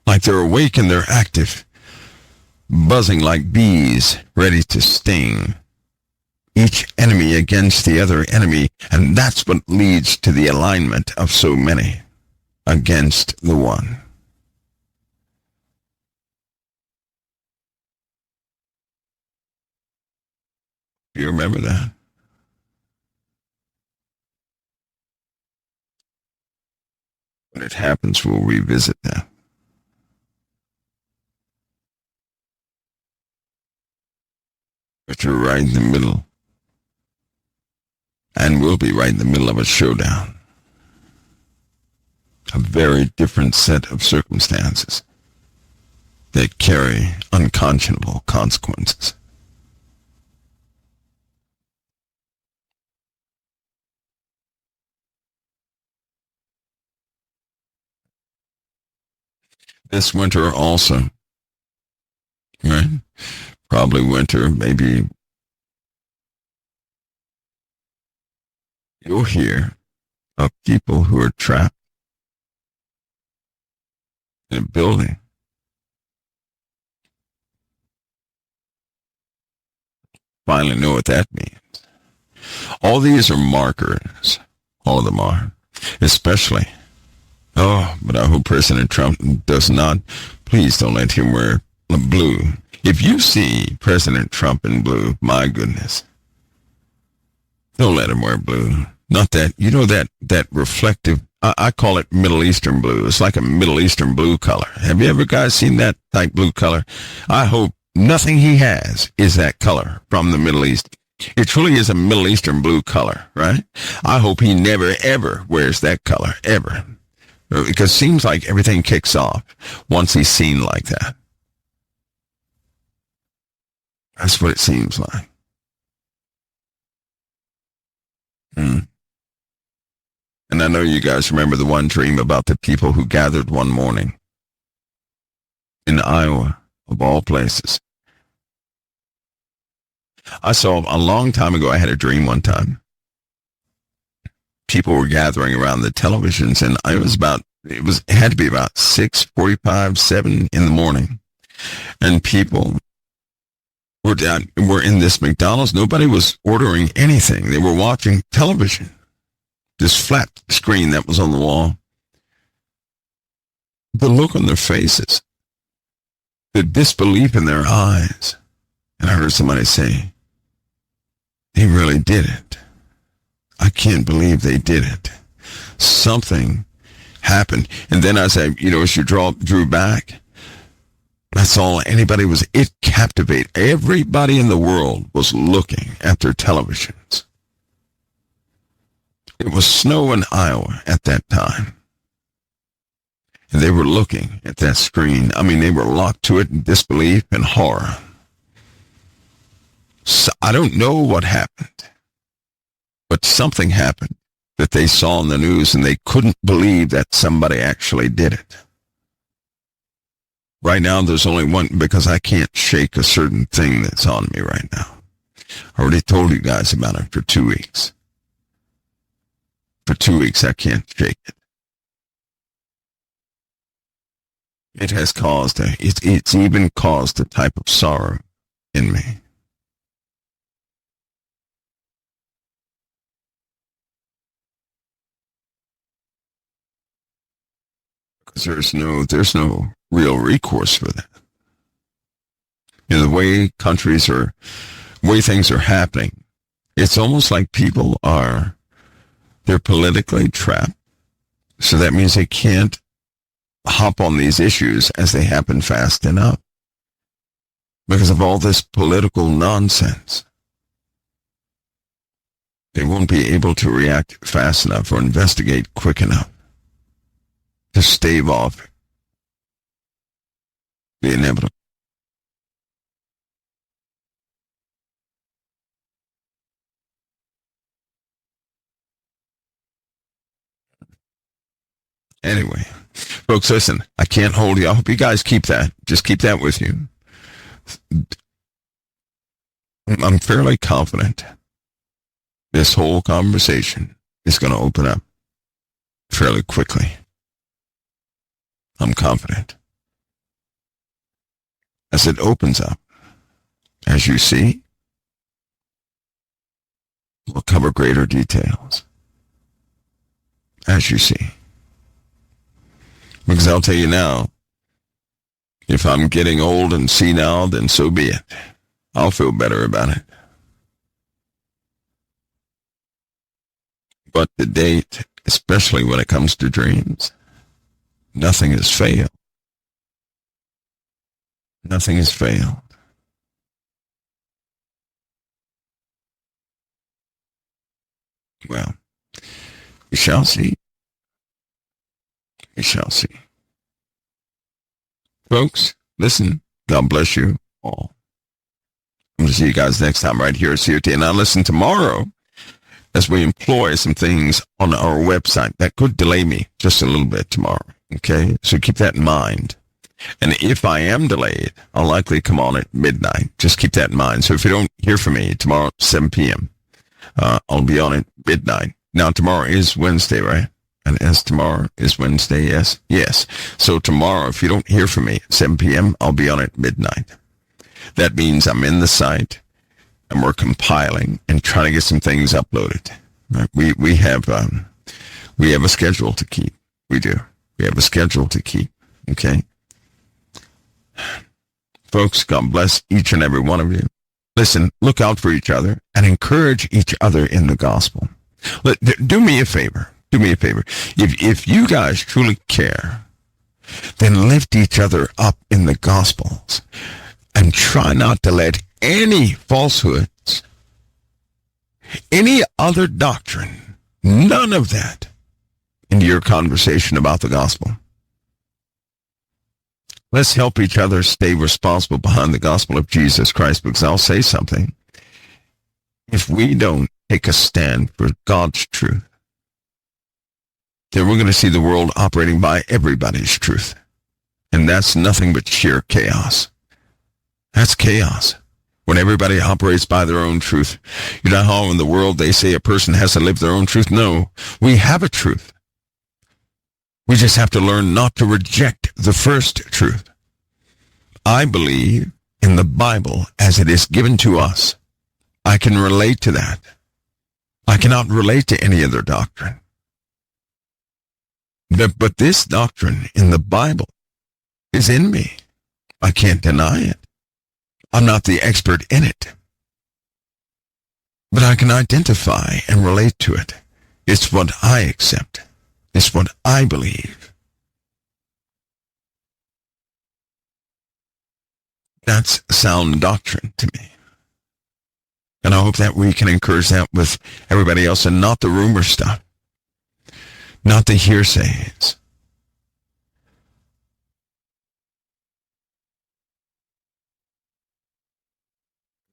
Like they're awake and they're active, buzzing like bees, ready to sting. Each enemy against the other enemy, and that's what leads to the alignment of so many against the one. Do you remember that? When it happens, we'll revisit that. But you're right in the middle. And we'll be right in the middle of a showdown. A very different set of circumstances that carry unconscionable consequences. This winter also, right? Probably winter, maybe you'll hear of people who are trapped in a building. Finally know what that means. All these are markers. All of them are. Especially, but I hope President Trump does not. Please don't let him wear blue. If you see President Trump in blue, my goodness, don't let him wear blue. Not that, that reflective, I call it Middle Eastern blue. It's like a Middle Eastern blue color. Have you ever guys seen that type blue color? I hope nothing he has is that color from the Middle East. It truly is a Middle Eastern blue color, right? I hope he never, ever wears that color, ever. Because it seems like everything kicks off once he's seen like that. That's what it seems like. And I know you guys remember the one dream about the people who gathered one morning in Iowa, of all places. I saw a long time ago, I had a dream one time. People were gathering around the televisions, and it had to be about 6:45, 7 in the morning. And people were in this McDonald's. Nobody was ordering anything. They were watching television. This flat screen that was on the wall. The look on their faces. the disbelief in their eyes. And I heard somebody say, they really did it. I can't believe they did it. Something happened. And then as as you drew back, that's all anybody was. It captivated. Everybody in the world was looking at their televisions. It was snow in Iowa at that time. And they were looking at that screen. I mean, they were locked to it in disbelief and horror. So I don't know what happened, but something happened that they saw in the news, and they couldn't believe that somebody actually did it. Right now, there's only one, because I can't shake a certain thing that's on me right now. I already told you guys about it for 2 weeks. For 2 weeks, I can't shake it. It has caused it's even caused a type of sorrow in me. Because there's no real recourse for that. The way things are happening, it's almost like they're politically trapped. So that means they can't hop on these issues as they happen fast enough because of all this political nonsense. They won't be able to react fast enough or investigate quick enough to stave off the inevitable. Anyway, folks, listen, I can't hold you. I hope you guys keep that. Just keep that with you. I'm fairly confident this whole conversation is going to open up fairly quickly. I'm confident. As it opens up, as you see, we'll cover greater details. As you see. Because I'll tell you now, if I'm getting old and senile, then so be it. I'll feel better about it. But to date, especially when it comes to dreams, nothing has failed. Nothing has failed. Well, we shall see. We shall see. Folks, listen, God bless you all. I'm going to see you guys next time right here at COT. And now listen tomorrow as we employ some things on our website that could delay me just a little bit tomorrow. Okay, so keep that in mind. And if I am delayed, I'll likely come on at midnight. Just keep that in mind. So if you don't hear from me tomorrow at 7 p.m., I'll be on at midnight. Now, tomorrow is Wednesday, right? And as tomorrow is Wednesday, yes? Yes. So tomorrow, if you don't hear from me at 7 p.m., I'll be on at midnight. That means I'm in the site, and we're compiling and trying to get some things uploaded. Right? We have a schedule to keep. We do. We have a schedule to keep. Okay? Folks, God bless each and every one of you. Listen, look out for each other and encourage each other in the gospel. Do me a favor. Do me a favor. If you guys truly care, then lift each other up in the Gospels and try not to let any falsehoods, any other doctrine, none of that into your conversation about the gospel. Let's help each other stay responsible behind the gospel of Jesus Christ, because I'll say something. If we don't take a stand for God's truth, then we're going to see the world operating by everybody's truth. And that's nothing but sheer chaos. That's chaos. When everybody operates by their own truth. You know how in the world they say a person has to live their own truth? No, we have a truth. We just have to learn not to reject the first truth. I believe in the Bible as it is given to us. I can relate to that. I cannot relate to any other doctrine. But this doctrine in the Bible is in me. I can't deny it. I'm not the expert in it. But I can identify and relate to it. It's what I accept. It's what I believe. That's sound doctrine to me. And I hope that we can encourage that with everybody else and not the rumor stuff. Not the hearsays.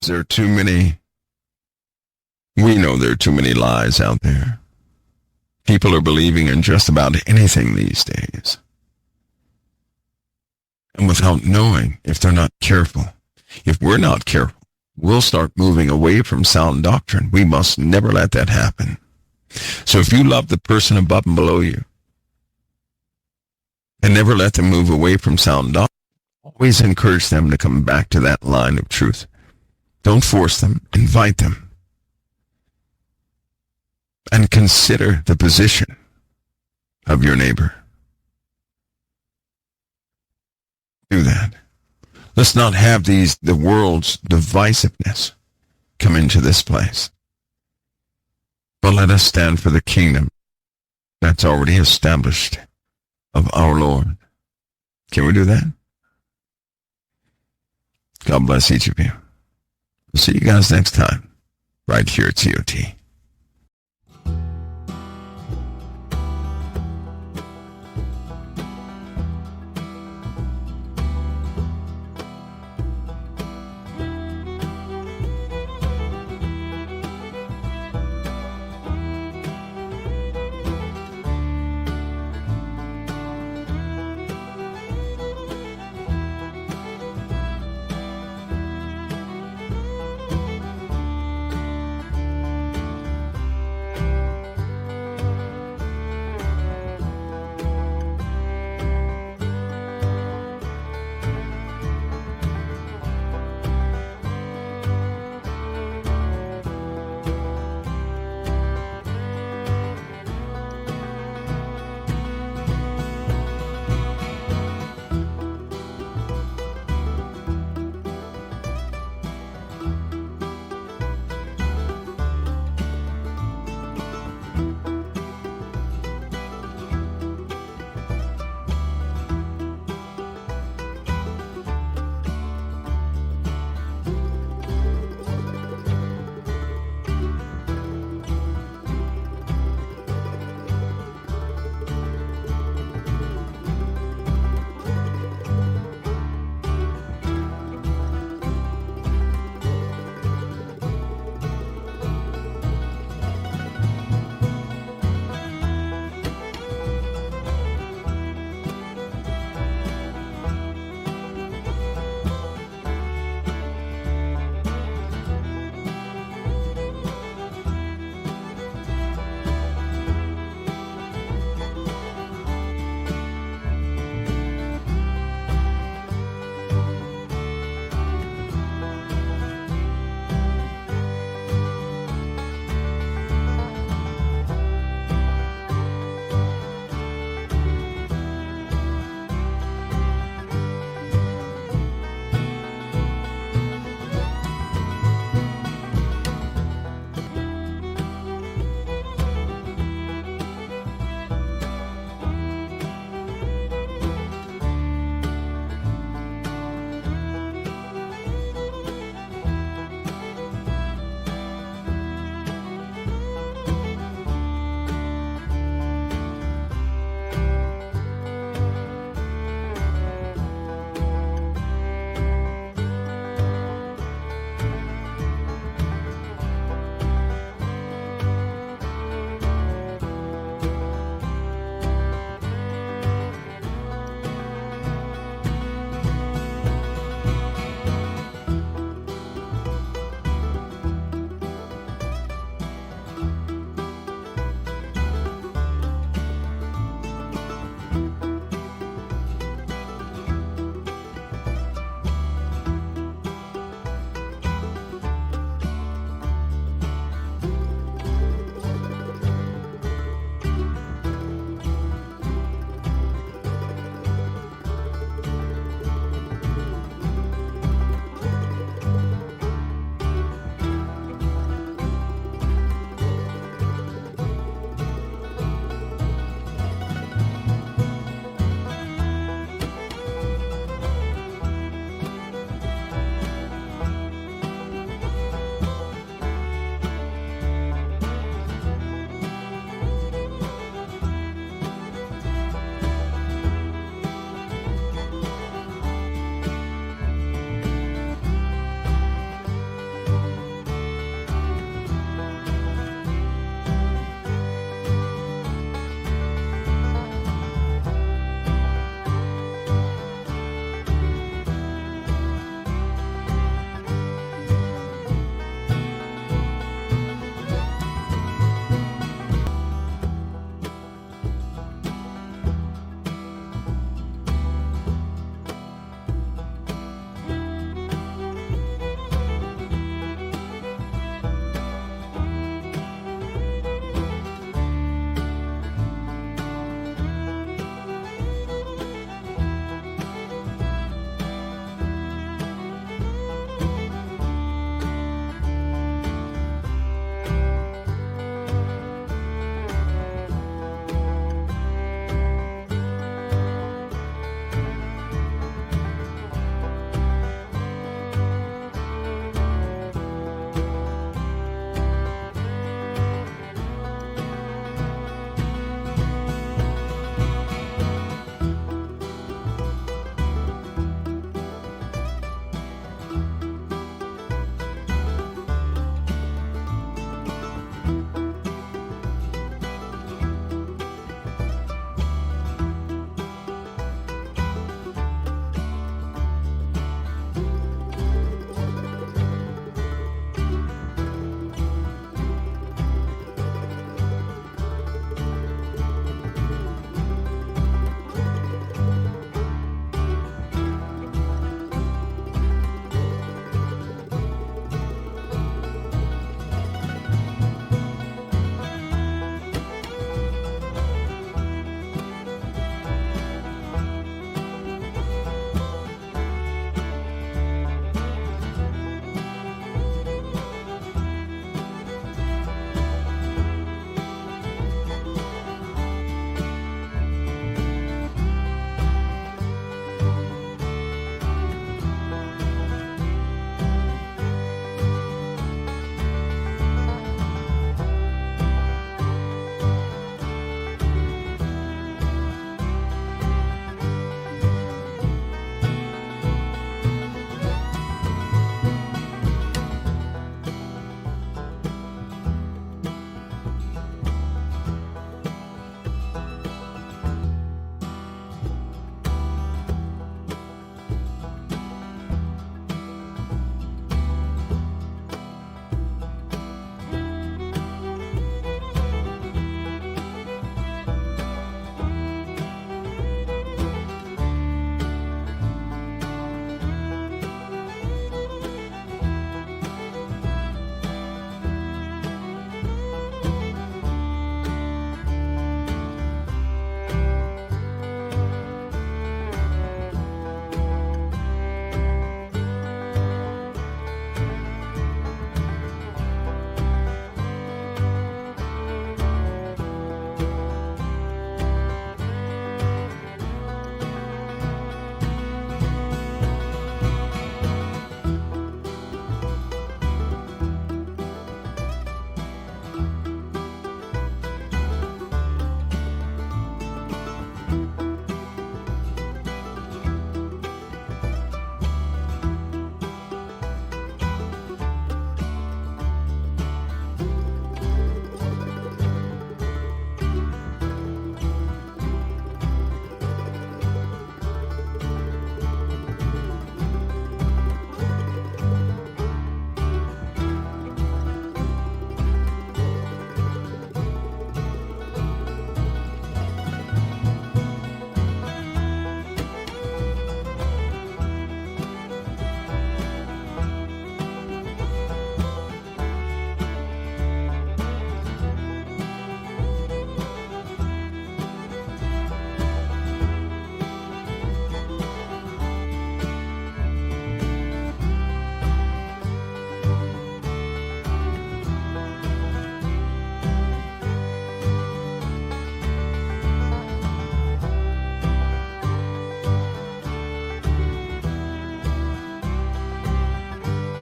There are too many, we know there are too many lies out there. People are believing in just about anything these days. And without knowing, if they're not careful, if we're not careful, we'll start moving away from sound doctrine. We must never let that happen. So if you love the person above and below you, and never let them move away from sound doctrine, always encourage them to come back to that line of truth. Don't force them, invite them. And consider the position of your neighbor. Do that. Let's not have the world's divisiveness come into this place. But let us stand for the kingdom that's already established of our Lord. Can we do that? God bless each of you. We'll see you guys next time, right here at COT.